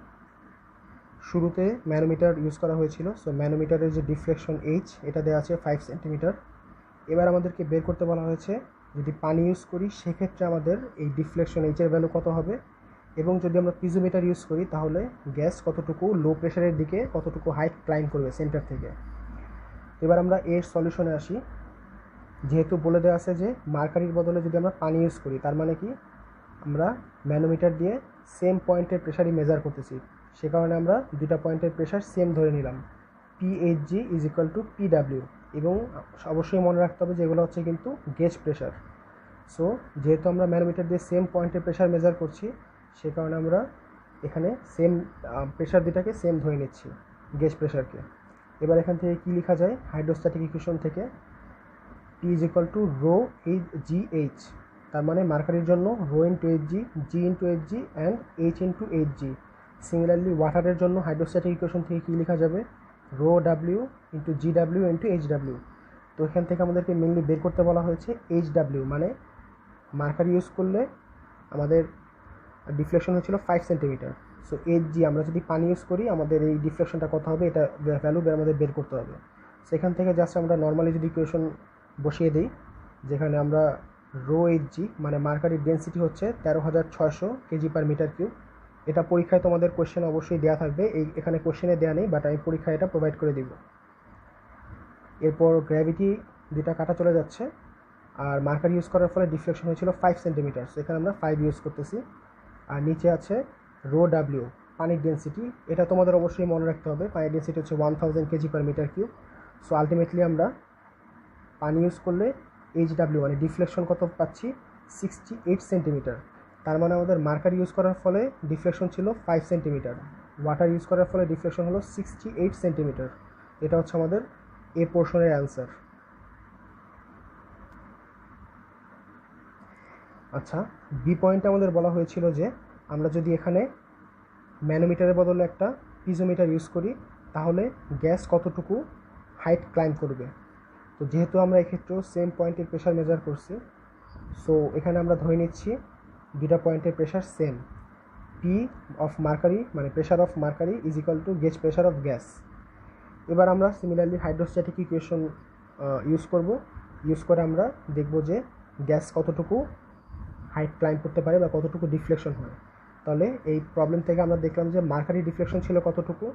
শুরুতে ম্যানোমিটার ইউজ করা হয়েছিল, সো ম্যানোমিটারের যে ডিফ্লেকশন এইচ এটা দেওয়া আছে 5 সেন্টিমিটার। এবার আমাদেরকে বের করতে বলা হয়েছে যদি পানি ইউজ করি সেক্ষেত্রে আমাদের এই ডিফ্লেকশন এইচের ভ্যালু কত হবে, এবং যদি আমরা পিজোমিটার ইউজ করি তাহলে গ্যাস কতটুকু লো প্রেশারের দিকে কতটুকু হাইট ক্লাইম্ব করবে সেন্টার থেকে। এবার আমরা এর সলিউশনে আসি। যেহেতু বলে দেওয়া আছে যে মার্কারির বদলে যদি আমরা পানি ইউজ করি, তার মানে কি আমরা ম্যানোমিটার দিয়ে সেম পয়েন্টের প্রেশারই মেজার করতেছি, সে কারণে আমরা দুটা পয়েন্টের প্রেশার সেম ধরে নিলাম, PHG is equal two PW। এবং অবশ্যই মনে রাখতে হবে যে এগুলো হচ্ছে কিন্তু গেজ প্রেশার। সো যেহেতু আমরা ম্যানোমিটার দিয়ে সেম পয়েন্টের প্রেশার মেজার করছি সে কারণে আমরা এখানে সেম প্রেশার দুটাকে সেম ধরে নিচ্ছি, গেজ প্রেশারকে। এবার এখান থেকে কী লেখা যায়? হাইড্রোস্ট্যাটিক ইকুয়েশন থেকে P is equal to rho GH। তার মানে মার্কারির জন্য rho into HG, G into HG and H into HG। Similarly ওয়াটারের জন্য হাইড্রোস্ট্যাটিক ইকুয়েশন থেকে কী লেখা যাবে? Rho W into GW into HW। তো এখান থেকে আমাদেরকে মেনলি বের করতে বলা হয়েছে HW, মানে মার্কারি ইউজ করলে আমাদের ডিফ্লেকশন হয়েছিল 5 সেন্টিমিটার। সো HG আমরা যদি পানি ইউজ করি আমাদের এই ডিফ্লেকশনটা কত হবে এটা ভ্যালু আমাদের বের করতে হবে। সেখান থেকে জাস্ট আমরা নর্মালি যদি ইকুয়েশন বসিয়ে দিই, যেখানে আমরা রো HG মানে মার্কারির ডেন্সিটি হচ্ছে 13,600 কেজি পার মিটার কিউব। এটা পরীক্ষায় তোমাদের কোশ্চেন অবশ্যই দেওয়া থাকবে, এখানে কোশ্চেনে দেওয়া নেই, বাট আমি পরীক্ষায় এটা প্রোভাইড করে দিব। এরপর গ্র্যাভিটি দুটা কাটা চলে যাচ্ছে আর মার্কার ইউজ করার ফলে ডিফ্লেকশন হয়েছিল 5 সেন্টিমিটার, এখানে আমরা 5 ইউজ করতেছি। আর নিচে আছে রো W পানির ডেন্সিটি, এটা তোমাদের অবশ্যই মনে রাখতে হবে। পানির ডেন্সিটি হচ্ছে 1000 KG per metre cube. So ultimately আমরা পানি ইউজ করলে HW মানে ডিফ্লেকশন কত পাচ্ছি? 68 সেন্টিমিটার। তার মানে আমাদের মার্কার ইউজ করার ফলে ডিফ্লেকশন ছিল 5 সেন্টিমিটার, ওয়াটার ইউজ করার ফলে ডিফ্লেকশন হলো 68 সেন্টিমিটার। এটা হচ্ছে আমাদের এ পোর্শনের অ্যান্সার। আচ্ছা, বি পয়েন্টে আমাদের বলা হয়েছিল যে আমরা যদি এখানে ম্যানোমিটারের বদলে একটা পিজোমিটার ইউজ করি তাহলে গ্যাস কতটুকু হাইট ক্লাইম্ব করবে। তো যেহেতু আমরা এক্ষেত্রেও সেম পয়েন্টের প্রেশার মেজার করছি, সো এখানে আমরা ধরে নিচ্ছি দুটা পয়েন্টের pressure same. P of mercury মানে pressure of mercury is equal to gauge pressure of gas. এবার আমরা সিমিলারলি হাইড্রোস্ট্যাটিক ইকুয়েশন ইউজ করে আমরা দেখব যে গ্যাস কতটুকু হাইট ক্লাইম্ব করতে পারে বা কতটুকু ডিফ্লেকশন হয়। তাহলে এই প্রবলেম থেকে আমরা দেখলাম যে মার্কারির ডিফ্লেকশন ছিল কতটুকু,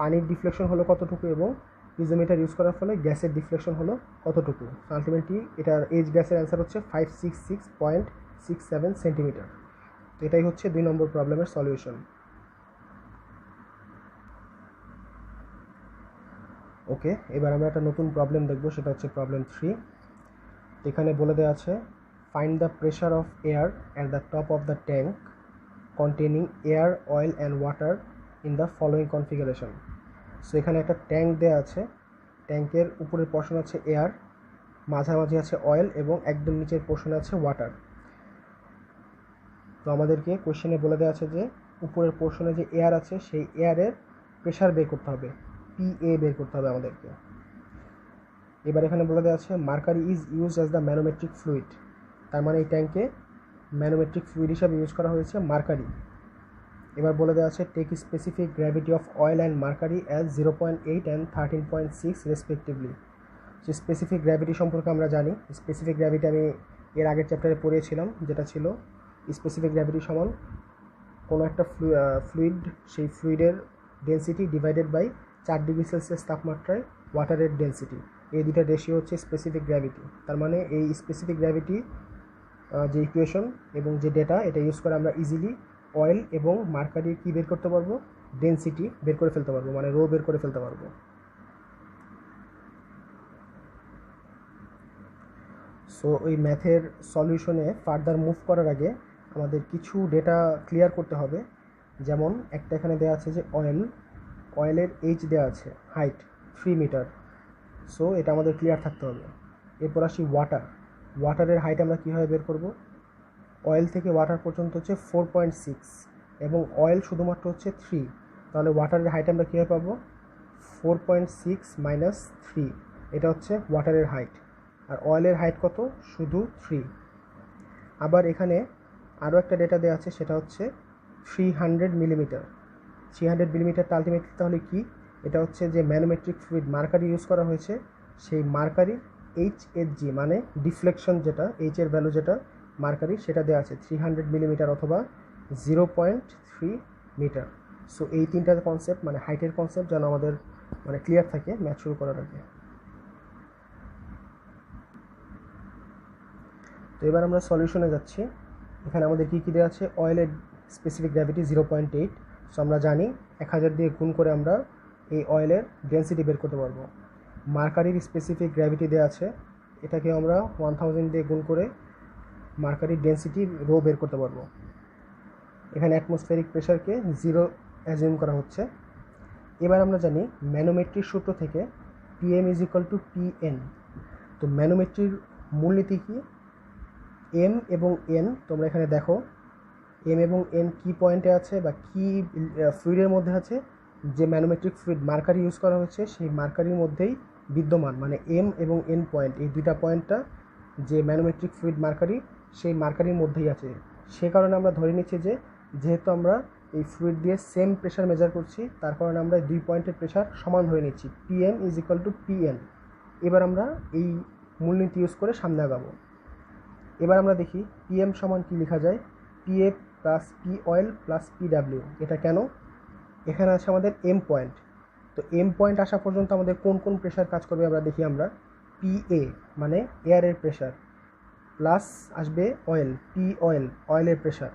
পানির ডিফ্লেকশন হলো কতটুকু এবং পিজোমিটার ইউজ করার ফলে গ্যাসের ডিফ্লেকশন হলো কতটুকু। আলটিমেটলি এটার এইচ গ্যাসের অ্যান্সার হচ্ছে 566.67 সেন্টিমিটার। তো এটাই হচ্ছে 2 নম্বর প্রবলেমের সলিউশন। ওকে, এবার আমরা একটা নতুন প্রবলেম দেখব, সেটা হচ্ছে প্রবলেম 3। এখানে বলে দেওয়া আছে find the pressure of air at the top of the tank containing air, oil and water in the following configuration. So এখানে একটা ট্যাঙ্ক দেওয়া আছে, ট্যাঙ্কের উপরের পোর্শন আছে এয়ার, মাঝামাঝি আছে অয়েল এবং একদম নিচের পোর্শন আছে ওয়াটার। তো আমাদেরকে কোয়েশ্চেনে বলে দেওয়া আছে যে উপরের পোর্শনে যে এয়ার আছে সেই এয়ারের প্রেশার বের করতে হবে, PA বের করতে হবে আমাদেরকে। এবার এখানে বলে দেওয়া আছে mercury is use as the ম্যানোমেট্রিক fluid, তার মানে এই ট্যাঙ্কে ম্যানোমেট্রিক ফ্লুইড হিসাবে ইউজ করা হয়েছে মার্কারি। এবার বলে দেওয়া আছে take specific gravity of oil and mercury as 0.8 and 13.6 respectively. So specific gravity সম্পর্কে আমরা জানি, স্পেসিফিক গ্র্যাভিটি আমি এর আগের চ্যাপ্টারে পড়িয়েছিলাম, যেটা ছিল স্পেসিফিক গ্র্যাভিটি সমান কোনো একটা ফ্লুইড, সেই ফ্লুইডের density divided by 4 degree Celsius তাপমাত্রায় ওয়াটারের ডেন্সিটি, এই দুইটা রেশিও হচ্ছে স্পেসিফিক গ্র্যাভিটি। তার মানে এই স্পেসিফিক গ্র্যাভিটি যে ইকুয়েশন এবং যে ডেটা, এটা ইউজ করে আমরা ইজিলি অয়েল এবং মার্কারি কী বের করতে পারবো, ডেন্সিটি বের করে ফেলতে পারবো, মানে রো বের করে ফেলতে পারবো। সো ওই ম্যাথের সলিউশনে ফার্দার মুভ করার আগে আমাদের কিছু ডেটা ক্লিয়ার করতে হবে। যেমন একটা এখানে দেওয়া আছে যে অয়েলের এইচ দেওয়া আছে, হাইট 3 মিটার। সো এটা আমাদের ক্লিয়ার থাকতে হবে। এরপর আসি ওয়াটারের হাইট আমরা কীভাবে বের করব। অয়েল থেকে ওয়াটার পর্যন্ত হচ্ছে 4.6 এবং অয়েল শুধুমাত্র হচ্ছে 3, তাহলে ওয়াটারের হাইট আমরা কীভাবে পাবো, 4.6 মাইনাস 3, এটা হচ্ছে ওয়াটারের হাইট। আর অয়েলের হাইট কত, শুধু 3। আবার এখানে আরও একটা ডেটা দেওয়া আছে, সেটা হচ্ছে 300 মিলিমিটার। 300 মিলিমিটারটা আলটিমেটলি তাহলে কি, এটা হচ্ছে যে ম্যানোমেট্রিক ফ্লুইড মার্কারি ইউজ করা হয়েছে, সেই মার্কারির HHG মানে ডিফ্লেকশন, যেটা এইচের ভ্যালু যেটা মার্কারি, সেটা দেওয়া আছে 300 মিলিমিটার অথবা 0.3 মিটার। সো এই তিনটা কনসেপ্ট, মানে হাইটের কনসেপ্ট যেন আমাদের মানে ক্লিয়ার থাকে ম্যাথ শুরু করার আগে। তো এবার আমরা সলিউশনে যাচ্ছি। এখানে আমাদের কী কী দেওয়া আছে, অয়েলের স্পেসিফিক গ্র্যাভিটি 0.8। সো আমরা জানি 1000 দিয়ে গুণ করে আমরা এই অয়েলের ডেন্সিটি বের করতে পারবো। মার্কারির স্পেসিফিক গ্র্যাভিটি দেওয়া আছে, এটাকে আমরা 1000 দিয়ে গুণ করে মার্কারির ডেন্সিটি রো বের করতে পারবো। এখানে অ্যাটমসফেরিক প্রেশারকে 0 অ্যাজিউম করা হচ্ছে। এবার আমরা জানি ম্যানোমেট্রির সূত্র থেকে PM is equal two PN। তো ম্যানোমেট্রির মূলনীতি কি, M এবং N, তোমরা এখানে দেখো M এবং N কি পয়েন্টে আছে বা কি ফ্লুইডের মধ্যে আছে, যে ম্যানোমেট্রিক ফ্লুইড মার্কারি ইউজ করা হচ্ছে সেই মার্কারির মধ্যেই বিদ্যমান, মানে M এবং N পয়েন্ট, এই দুইটা পয়েন্টটা যে ম্যানোমেট্রিক ফ্লুইড মার্কারি সেই মার্কারির মধ্যেই আছে। সে কারণে আমরা ধরে নিচ্ছি যে যেহেতু আমরা এই ফ্লুইড দিয়ে সেম প্রেশার মেজার করছি, তার কারণে আমরা দুই পয়েন্টের প্রেশার সমান ধরে নিচ্ছি, PM is equal two PN। এবার আমরা এই মূলনীতি ইউজ করে সামনে আগাবো। এবার আমরা দেখি PM সমান কি লেখা যায়, PA plus P oil plus PW। এটা কেন, এখানে আছে আমাদের M পয়েন্ট। তো M পয়েন্ট আসা পর্যন্ত আমাদের কোন কোন প্রেশার কাজ করবে আমরা দেখি। আমরা PA মানে এয়ারের প্রেশার, প্লাস আসবে অয়েল, P অয়েলের প্রেশার,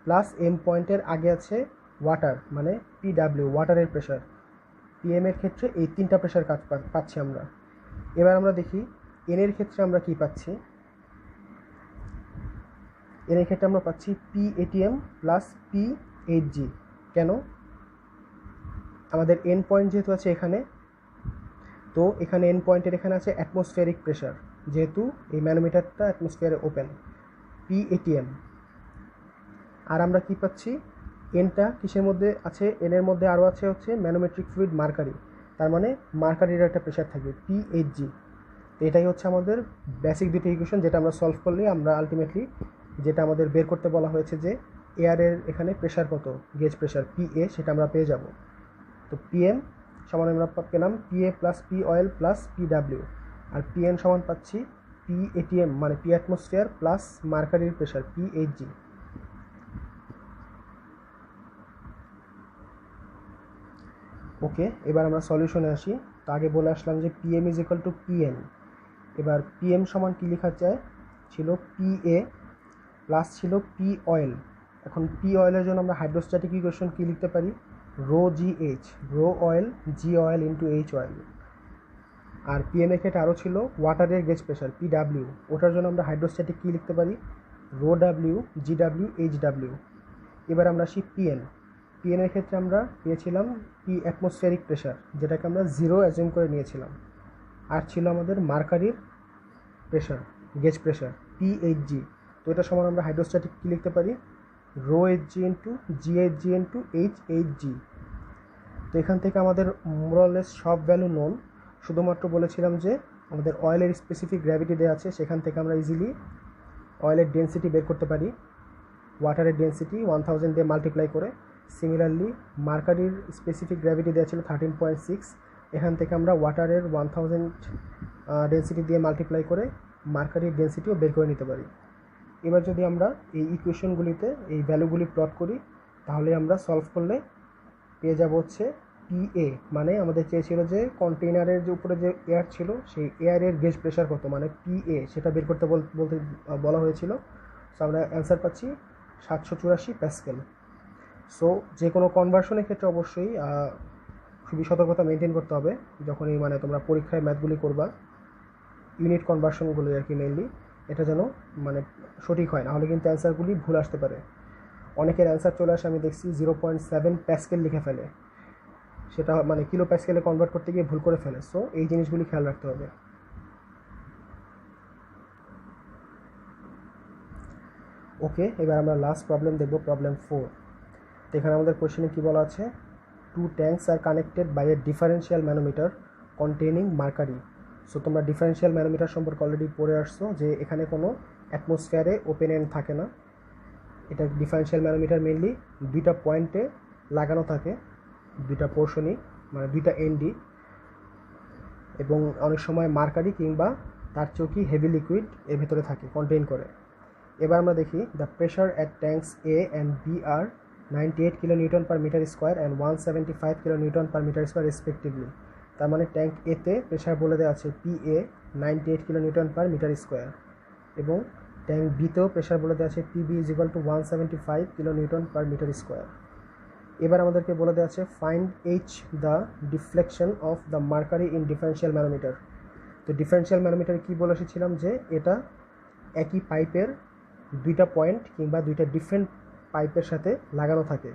প্লাস M পয়েন্টের আগে আছে ওয়াটার মানে PW ওয়াটারের প্রেশার। PM এর ক্ষেত্রে এই তিনটা প্রেশার কাজ পাচ্ছি আমরা। এবার আমরা দেখি N এর ক্ষেত্রে আমরা কি পাচ্ছি। এর ক্ষেত্রে আমরা পাচ্ছি PATM প্লাস PHG। কেন, আমাদের এন পয়েন্ট যেহেতু আছে এখানে, তো এখানে এন পয়েন্টের এখানে আছে অ্যাটমসফিয়ারিক প্রেশার, যেহেতু এই ম্যানোমিটারটা অ্যাটমসফিয়ারে ওপেন, PATM। আর আমরা কি পাচ্ছি, এনটা কিসের মধ্যে আছে, এনের মধ্যে আরও আছে হচ্ছে ম্যানোমেট্রিক ফ্লুইড মার্কারি, তার মানে মার্কারির একটা প্রেশার থাকবে PHG। এটাই হচ্ছে আমাদের বেসিক দুটো ইকুয়েশন, যেটা আমরা সলভ করলে আমরা আলটিমেটলি যেটা আমাদের বের করতে বলা হয়েছে যে এয়ারের এখানে প্রেশার কত, গেজ প্রেশার PA, সেটা আমরা পেয়ে যাব। তো PM সমান আমরা পেলাম PA plus P oil plus PW, আর PN সমান পাচ্ছি PATM মানে P অ্যাটমসফিয়ার প্লাস মার্কারির প্রেশার PHG। ওকে, এবার আমরা সলিউশনে আসি। তো আগে বলে আসলাম যে PM is equal two PN। এবার PM সমান কী লেখা যায়, ছিল PA প্লাস ছিল P অয়েল। এখন P অয়েলের জন্য আমরা হাইড্রোস্ট্যাটিক ইকুয়েশন কী লিখতে পারি, rho GH, rho oil G oil into H oil. আর PM এর ক্ষেত্রে আরও ছিল ওয়াটারের গেজ প্রেশার PW, ওটার জন্য আমরা হাইড্রোস্ট্যাটিক কী লিখতে পারি, রো W GW HW। এবার আমরা আসি PN। পিএন এর ক্ষেত্রে আমরা পেয়েছিলাম পি অ্যাটমসফিয়ারিক প্রেশার, যেটাকে আমরা 0 অ্যাজিউম করে নিয়েছিলাম। আর ছিল আমাদের মার্কারির প্রেশার, গেজ প্রেশার পিএইচজি। তো এটা সমান আমরা হাইড্রোস্ট্যাটিক কী লিখতে পারি, rho HG into GHG into HHG. তো এখান থেকে আমাদের মোরালেস সব ভ্যালু নোন, শুধুমাত্র বলেছিলাম যে আমাদের অয়েলের স্পেসিফিক গ্র্যাভিটি দেওয়া আছে, সেখান থেকে আমরা ইজিলি অয়েলের ডেন্সিটি বের করতে পারি, ওয়াটারের ডেন্সিটি 1000 দিয়ে মাল্টিপ্লাই করে। সিমিলারলি মার্কারির স্পেসিফিক গ্র্যাভিটি দেওয়া ছিল 13.6, এখান থেকে আমরা ওয়াটারের 1000 ডেন্সিটি দিয়ে মাল্টিপ্লাই করে মার্কারির ডেন্সিটিও বের করে নিতে পারি। এবার যদি আমরা এই ইকুয়েশনগুলিতে এই ভ্যালুগুলি প্লট করি, তাহলে আমরা সলভ করলে পেয়ে যাব হচ্ছে পিএ, মানে আমাদের চেয়েছিল যে কন্টেইনারের যে উপরে যে এয়ার ছিল সেই এয়ারের গেজ প্রেশার কত, মানে পিএ, সেটা বের করতে বলতে বলা হয়েছিল। সো আমরা অ্যান্সার পাচ্ছি 784 প্যাসকেল। সো যে কোনো কনভার্সনের ক্ষেত্রে অবশ্যই খুবই সতর্কতা মেনটেন করতে হবে যখনই মানে তোমরা পরীক্ষায় ম্যাথগুলি করবা, ইউনিট কনভার্সনগুলি আর কি মেনলি, এটা যেন মানে সঠিক হয়, নাহলে কিন্তু অ্যান্সারগুলি ভুল আসতে পারে। অনেকের অ্যান্সার চলে আসে, আমি দেখছি 0.7 প্যাসকেল লিখে ফেলে, সেটা মানে কিলো প্যাসকেলে কনভার্ট করতে গিয়ে ভুল করে ফেলে। সো এই জিনিসগুলি খেয়াল রাখতে হবে। ওকে, এবার আমরা লাস্ট প্রবলেম দেখব, প্রবলেম 4। তো এখানে আমাদের কোয়েশ্চেনে কী বলা আছে, 2 tanks are connected by a differential manometer containing mercury. So তোমরা ডিফারেন্সিয়াল ম্যানোমিটার সম্পর্কে অলরেডি পড়ে আসছো যে এখানে কোনো অ্যাটমসফিয়ারে ওপেন এন্ড থাকে না। এটা ডিফারেন্সিয়াল ম্যানোমিটার মেনলি দুইটা পয়েন্টে লাগানো থাকে, দুইটা পোর্শনই, মানে দুইটা এন্ডই, এবং অনেক সময় মার্কারি কিংবা তার চেয়েও কি হেভি লিকুইড এর ভেতরে থাকে, কন্টেইন করে। এবার আমরা দেখি the pressure at tanks A and B are 98 kilonewton per metre square and 175 kilonewton per metre square respectively. তার মানে ট্যাঙ্ক এতে প্রেশার বলে দেওয়া আছে P A 98 kilonewton per metre square, এবং ট্যাঙ্ক বিতেও প্রেশার বলে দেওয়া আছে P B is equal to 175 kilonewton per metre square. এবার আমাদেরকে বলে দেওয়া আছে find H the deflection of the mercury in differential manometer. তো ডিফারেন্সিয়াল ম্যানোমিটারে কী বলে এসেছিলাম যে এটা একই পাইপের দুইটা পয়েন্ট কিংবা দুইটা ডিফারেন্ট পাইপের সাথে লাগানো থাকে,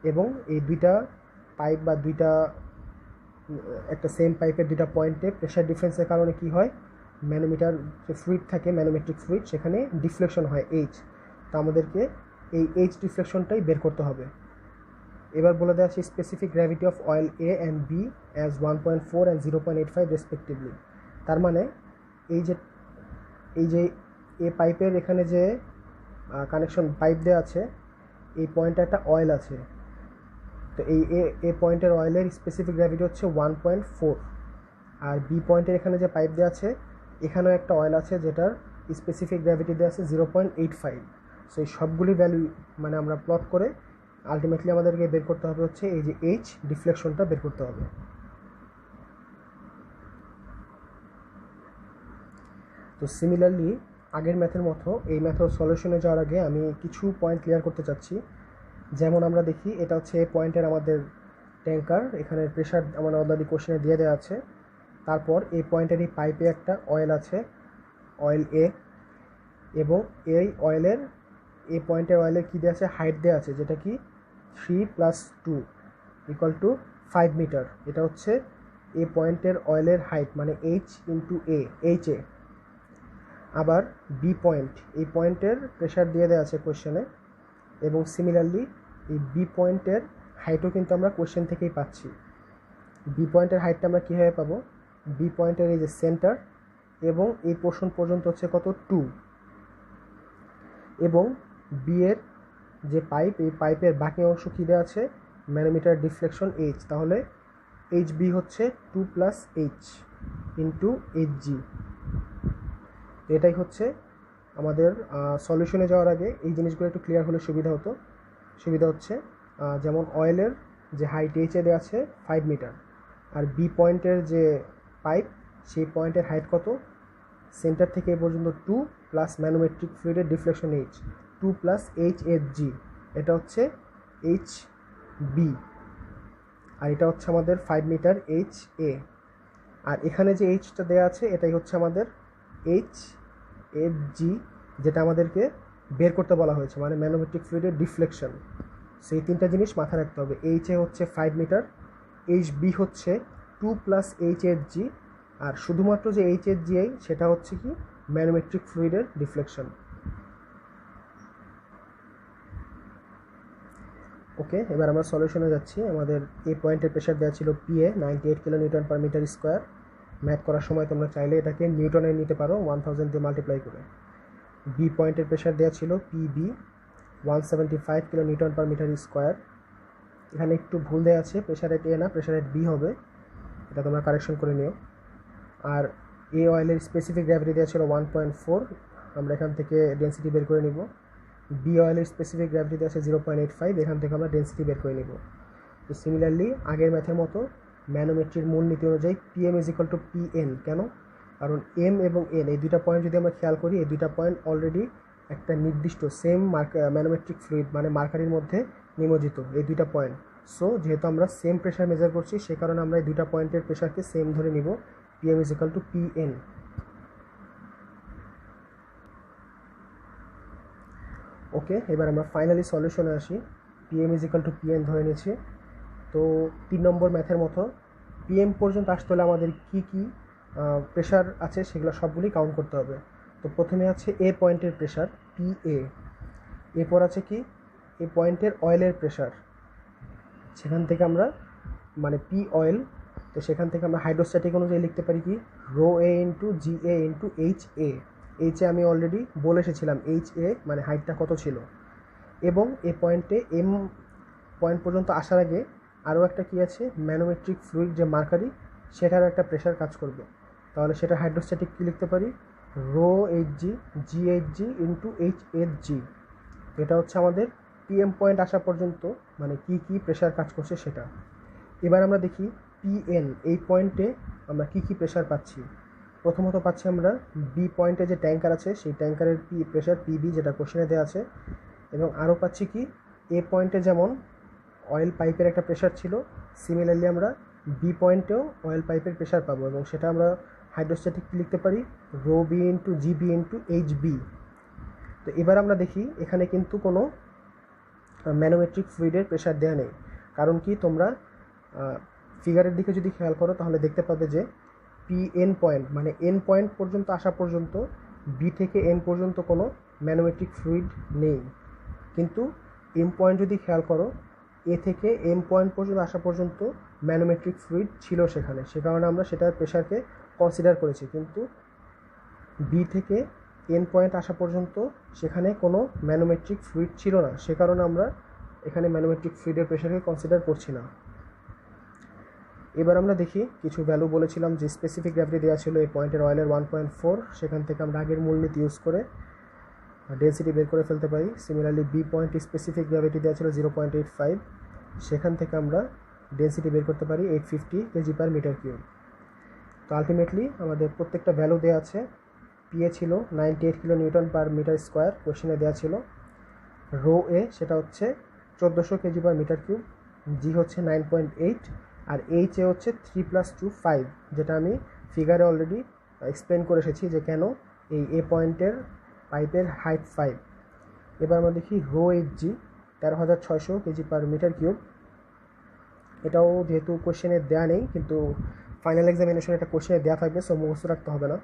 এবং এই দুইটা পাইপ বা দুইটা একটা সেম পাইপের দুইটা পয়েন্টে প্রেশার ডিফারেন্সের কারণে কি হয়, ম্যানোমিটার যে ফ্লুইড থাকে, ম্যানোমেট্রিক ফ্লুইড, সেখানে ডিফ্লেকশন হয় এইচ। তো আমাদেরকে এই এইচ ডিফ্লেকশনটাই বের করতে হবে। এবার বলে দেওয়া আছে specific gravity of oil A and B as 1.4 and 0.85 respectively. তার মানে এই যে এ পাইপের এখানে যে কানেকশন পাইপ দেওয়া আছে, এই পয়েন্টে একটা অয়েল আছে, তো এই পয়েন্টের অয়েলের স্পেসিফিক গ্র্যাভিটি হচ্ছে 1.4, আর বি পয়েন্টের এখানে যে পাইপ দেওয়া আছে এখানেও একটা অয়েল আছে যেটার স্পেসিফিক গ্র্যাভিটি দেওয়া আছে 0.85। সো এই সবগুলি ভ্যালু মানে আমরা প্লট করে আলটিমেটলি আমাদেরকে বের করতে হবে হচ্ছে এই যে এইচ ডিফ্লেকশনটা বের করতে হবে। তো সিমিলারলি আগের ম্যাথের মতো এই ম্যাথের সলিউশনে যাওয়ার আগে আমি কিছু পয়েন্ট ক্লিয়ার করতে চাচ্ছি। যেমন আমরা দেখি এটা হচ্ছে এই পয়েন্টের আমাদের ট্যাঙ্কার, এখানে প্রেশার আমার অলরেডি কোশ্চেনে দিয়ে দেওয়া আছে। তারপর এই পয়েন্টের এই পাইপে একটা অয়েল আছে, অয়েল এ, এবং এই অয়েলের এই পয়েন্টের অয়েলের কী দেওয়া আছে, হাইট দেওয়া আছে, যেটা কি 3 + 2 = 5 মিটার। এটা হচ্ছে এই পয়েন্টের অয়েলের হাইট, মানে এইচ ইন্টু এ, এইচ এ। আবার বি পয়েন্ট, এই পয়েন্টের প্রেশার দিয়ে দেওয়া আছে কোশ্চেনে, এবং সিমিলারলি এই বি পয়েন্টের হাইটও কিন্তু আমরা কোশ্চেন থেকেই পাচ্ছি। বি পয়েন্টের হাইটটা আমরা কীভাবে পাবো, বি পয়েন্টের এই যে সেন্টার এবং এই পোর্শন পর্যন্ত হচ্ছে কত 2, এবং বি এর যে পাইপ, এই পাইপের বাকি অংশ কী দেওয়া আছে, ম্যানোমিটার ডিফ্লেকশন এইচ, তাহলে এইচ বি হচ্ছে 2 + h ইন্টু এইচ জি। এটাই হচ্ছে আমাদের সলিউশনে যাওয়ার আগে এই জিনিসগুলো একটু ক্লিয়ার হলে সুবিধা হচ্ছে যেমন অয়েলের যে হাইট এইচে দেওয়া আছে 5 মিটার, আর বি পয়েন্টের যে পাইপ সেই পয়েন্টের হাইট কত, সেন্টার থেকে এই পর্যন্ত 2 প্লাস ম্যানোমেট্রিক ফ্লুইডের ডিফ্লেকশন এইচ 2 + HHG, এটা হচ্ছে এইচ বি, আর এটা হচ্ছে আমাদের 5 মিটার এইচ এ। আর এখানে যে এইচটা দেওয়া আছে এটাই হচ্ছে আমাদের এইচ এইচ জি, যেটা আমাদেরকে বের করতে বলা হয়েছে, মানে ম্যানোমেট্রিক ফ্লুইডের ডিফ্লেকশন। সো এই তিনটা জিনিস মাথায় রাখতে হবে। এইচ এ হচ্ছে 5 মিটার, এইচ বি হচ্ছে 2 প্লাস এইচ এইচ জি, আর শুধুমাত্র যে এইচ এইচ জি আই সেটা হচ্ছে কি ম্যানোমেট্রিক ফ্লুইডের ডিফ্লেকশন। ওকে, এবার আমরা সলিউশনে যাচ্ছি। আমাদের এই পয়েন্টের প্রেশার দেওয়া ছিল P A 98 kilo newton per metre square. Math করার সময় তোমরা চাইলে এটাকে নিউটনে নিতে পারো 1000 দিয়ে মাল্টিপ্লাই করে। বি পয়েন্টের প্রেশার দেওয়া ছিল P B 175 kilo newton per metre square. এখানে একটু ভুল দেওয়া আছে, প্রেশার রেট এ না, প্রেশার রেট বি হবে, এটা তোমরা কারেকশন করে নিও। আর এই অয়েলের স্পেসিফিক গ্র্যাভিটি দেওয়া ছিল 1.4, আমরা এখান থেকে ডেন্সিটি বের করে নিব। বি অয়েলের স্পেসিফিক গ্র্যাভিটি দেওয়া আছে 0.85, এখান থেকে আমরা ডেন্সিটি বের করে নিব। তো সিমিলারলি আগের ম্যাথের মতো ম্যানোমেট্রির মূল নীতি অনুযায়ী PM is equal to PN. কেন? কারণ এম এবং এন এই দুইটা পয়েন্ট যদি আমরা খেয়াল করি, এই দুইটা পয়েন্ট অলরেডি একটা নির্দিষ্ট সেম ম্যানোমেট্রিক ফ্লুইড মানে মার্কারির মধ্যে নিমজ্জিত এই দুইটা পয়েন্ট। সো যেহেতু আমরা সেম প্রেশার মেজার করছি, সে কারণে আমরা এই দুইটা পয়েন্টের প্রেশারকে সেম ধরে নিব, PM is equal to PN. Okay, এবার আমরা ফাইনালি সলিউশনে আসি। PM is equal to PN ধরে নিয়েছি। তো 3 নম্বর ম্যাথের মতো পিএম পর্যন্ত আসতে হলে আমাদের কী কী প্রেশার আছে সেগুলো সবগুলি কাউন্ট করতে হবে। তো প্রথমে আছে এ পয়েন্টের প্রেশার পিএ, এরপর আছে কি এ পয়েন্টের অয়েলের প্রেশার, সেখান থেকে আমরা মানে পি অয়েল, তো সেখান থেকে আমরা হাইড্রোস্ট্যাটিক অনুযায়ী লিখতে পারি কি rho A into G A into H A. H A আমি অলরেডি বলে এসেছিলাম এইচ এ মানে হাইটটা কত ছিল। এবং এ পয়েন্টে এম পয়েন্ট পর্যন্ত আসার আগে আরও একটা কি আছে, ম্যানোমেট্রিক ফ্লুইড যে মার্কারি সেটার একটা প্রেশার কাজ করবে। তাহলে সেটা হাইড্রোস্ট্যাটিক কী লিখতে পারি, rho H G G H G into H H G. এটা হচ্ছে আমাদের পিএম পয়েন্ট আসা পর্যন্ত মানে কি কি প্রেশার কাজ করছে সেটা। এবার আমরা দেখি পিএন এই পয়েন্টে আমরা কি কি প্রেশার পাচ্ছি। প্রথমত পাচ্ছি আমরা বি পয়েন্টে যে ট্যাঙ্কার আছে সেই ট্যাঙ্কারের প্রেশার পিবি, যেটা কোশ্চেনে দেওয়া আছে। এবং আরও পাচ্ছি কি এ পয়েন্টে যেমন অয়েল পাইপের একটা প্রেশার ছিল, সিমিলারলি আমরা বি পয়েন্টেও অয়েল পাইপের প্রেশার পাবো, এবং সেটা আমরা হাইড্রোস্ট্যাটিক লিখতে পারি rho B into G B into H B. তো এবার আমরা দেখি এখানে কিন্তু কোনো ম্যানোমেট্রিক ফ্লুইডের প্রেশার দেওয়া নেই। কারণ কি তোমরা ফিগারের দিকে যদি খেয়াল করো তাহলে দেখতে পাবে যে পি এন পয়েন্ট মানে এন পয়েন্ট পর্যন্ত আসা পর্যন্ত বি থেকে এন পর্যন্ত কোনো ম্যানোমেট্রিক ফ্লুইড নেই। কিন্তু এম পয়েন্ট যদি খেয়াল করো, এ থেকে এম পয়েন্ট পর্যন্ত আসা পর্যন্ত ম্যানোমেট্রিক ফ্লুইড ছিল সেখানে, সে কারণে আমরা সেটার প্রেশারকে কনসিডার করেছি। কিন্তু বি থেকে এন পয়েন্ট আসা পর্যন্ত সেখানে কোনো ম্যানোমেট্রিক ফ্লুইড ছিল না, সে কারণে আমরা এখানে ম্যানোমেট্রিক ফ্লুইডের প্রেশারকে কনসিডার করছি না। এবার আমরা দেখি কিছু ভ্যালু বলেছিলাম যে স্পেসিফিক গ্র্যাভিটি দেওয়া ছিল এই পয়েন্টের অয়েলের 1.4, সেখান থেকে আমরা আগের মূলনীতি ইউজ করে ডেন্সিটি বের করে ফেলতে পারি। Similarly B point specific gravity দেওয়া ছিল 0.85, সেখান থেকে আমরা ডেন্সিটি বের করতে পারি 850 কেজি পার মিটার কিউব। তো আলটিমেটলি আমাদের প্রত্যেকটা ভ্যালু দেওয়া আছে। পিএ ছিল 98 kilo newton per metre square, কোশ্চেনে দেওয়া ছিল। রো এ সেটা হচ্ছে 1400 KG per metre cube, G হচ্ছে 9.8, আর এইচ এ হচ্ছে 3 + 2 5, যেটা আমি ফিগারে অলরেডি এক্সপ্লেন করে এসেছি যে কেন এই এ পয়েন্টের পাইপের হাইট 5। এবার আমরা দেখি rho H G 13600 KG per metre cube. এটাও যেহেতু কোশ্চেনে দেওয়া নেই, কিন্তু ফাইনাল এক্সামিনেশন এটা কোশ্চেনে দেওয়া থাকবে, সো মুখস্থ রাখতে হবে না।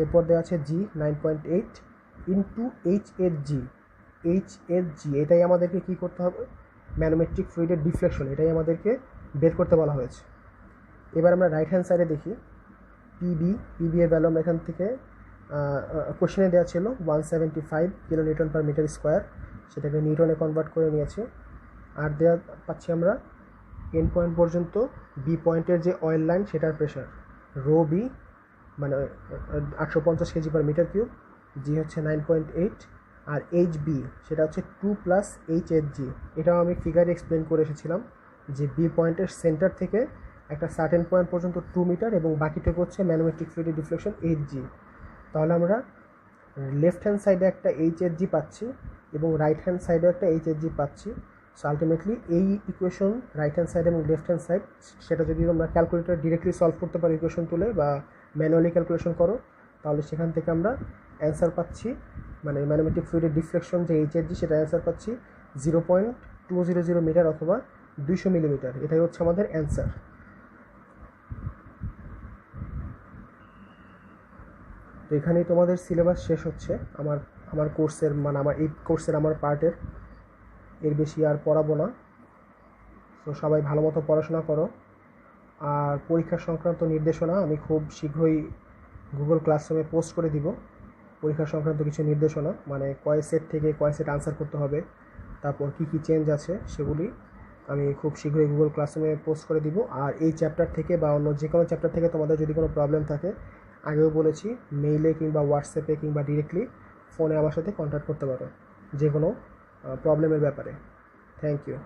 এরপর দেওয়া আছে জি 9.8 ইন্টু এইচ এইচ জি। এইচ এইচ জি এটাই আমাদেরকে কী করতে হবে, ম্যানোমেট্রিক ফ্লুইডের ডিফ্লেকশন, এটাই আমাদেরকে বের করতে বলা হয়েছে। এবার আমরা রাইট হ্যান্ড সাইডে দেখি পিবি এর ভ্যালু আমরা এখান থেকে কোশ্চেনে দেওয়া ছিল 175 kilo newton per metre square, সেটাকে নিউটনে কনভার্ট করে নিয়েছি। আর দেওয়া পাচ্ছি আমরা এন পয়েন্ট পর্যন্ত বি পয়েন্টের যে অয়েল লাইন সেটার প্রেশার রো বি মানে 850 KG per metre cube, G হচ্ছে 9.8, আর এইচ বি সেটা হচ্ছে 2 + এইচ এইচ জি। এটাও আমি ফিগারে এক্সপ্লেন করে এসেছিলাম যে বি পয়েন্টের সেন্টার থেকে একটা সার্টেন পয়েন্ট পর্যন্ত 2 মিটার এবং বাকিটুকু হচ্ছে ম্যানোমেট্রিক ফ্লুইডের ডিফ্লেকশন এইচ জি। তাহলে আমরা লেফট হ্যান্ড সাইডে একটা এইচ এইচ জি পাচ্ছি এবং রাইট হ্যান্ড সাইডেও একটা এইচ এইচ জি পাচ্ছি। সো আলটিমেটলি এই ইকুয়েশন রাইট হ্যান্ড সাইড এবং লেফট হ্যান্ড সাইড সেটা যদি আমরা ক্যালকুলেটর ডিরেক্টলি সলভ করতে পারি ইকুয়েশন তুলে বা ম্যানুয়ালি ক্যালকুলেশন করো, তাহলে সেখান থেকে আমরা অ্যান্সার পাচ্ছি মানে ম্যানোমেট্রিক ফ্লুইডের ডিফ্লেকশন যে এইচ এইচ জি সেটা অ্যান্সার পাচ্ছি 200 মিটার অথবা 200 মিলিমিটার। এটাই হচ্ছে আমাদের অ্যান্সার। তো এখানেই তোমাদের সিলেবাস শেষ হচ্ছে আমার কোর্সের, মানে আমার এই কোর্সের আমার পার্টের। এর বেশি আর পড়াবো না। তো সবাই ভালো মতো পড়াশোনা করো। আর পরীক্ষা সংক্রান্ত নির্দেশনা আমি খুব শীঘ্রই গুগল ক্লাসরুমে পোস্ট করে দিব। পরীক্ষা সংক্রান্ত কিছু নির্দেশনা, মানে কয় সেট থেকে কয় সেট আনসার করতে হবে, তারপর কী কী চেঞ্জ আছে সেগুলি আমি খুব শীঘ্রই গুগল ক্লাসরুমে পোস্ট করে দিব। আর এই চ্যাপ্টার থেকে বা অন্য যে কোনো চ্যাপ্টার থেকে তোমাদের যদি কোনো প্রবলেম থাকে, আগেও বলেছি, মেইলে কিংবা হোয়াটসঅ্যাপে কিংবা ডিরেক্টলি ফোনে আমার সাথে কন্ট্যাক্ট করতে পারো যে কোনো প্রবলেমের ব্যাপারে। Thank you.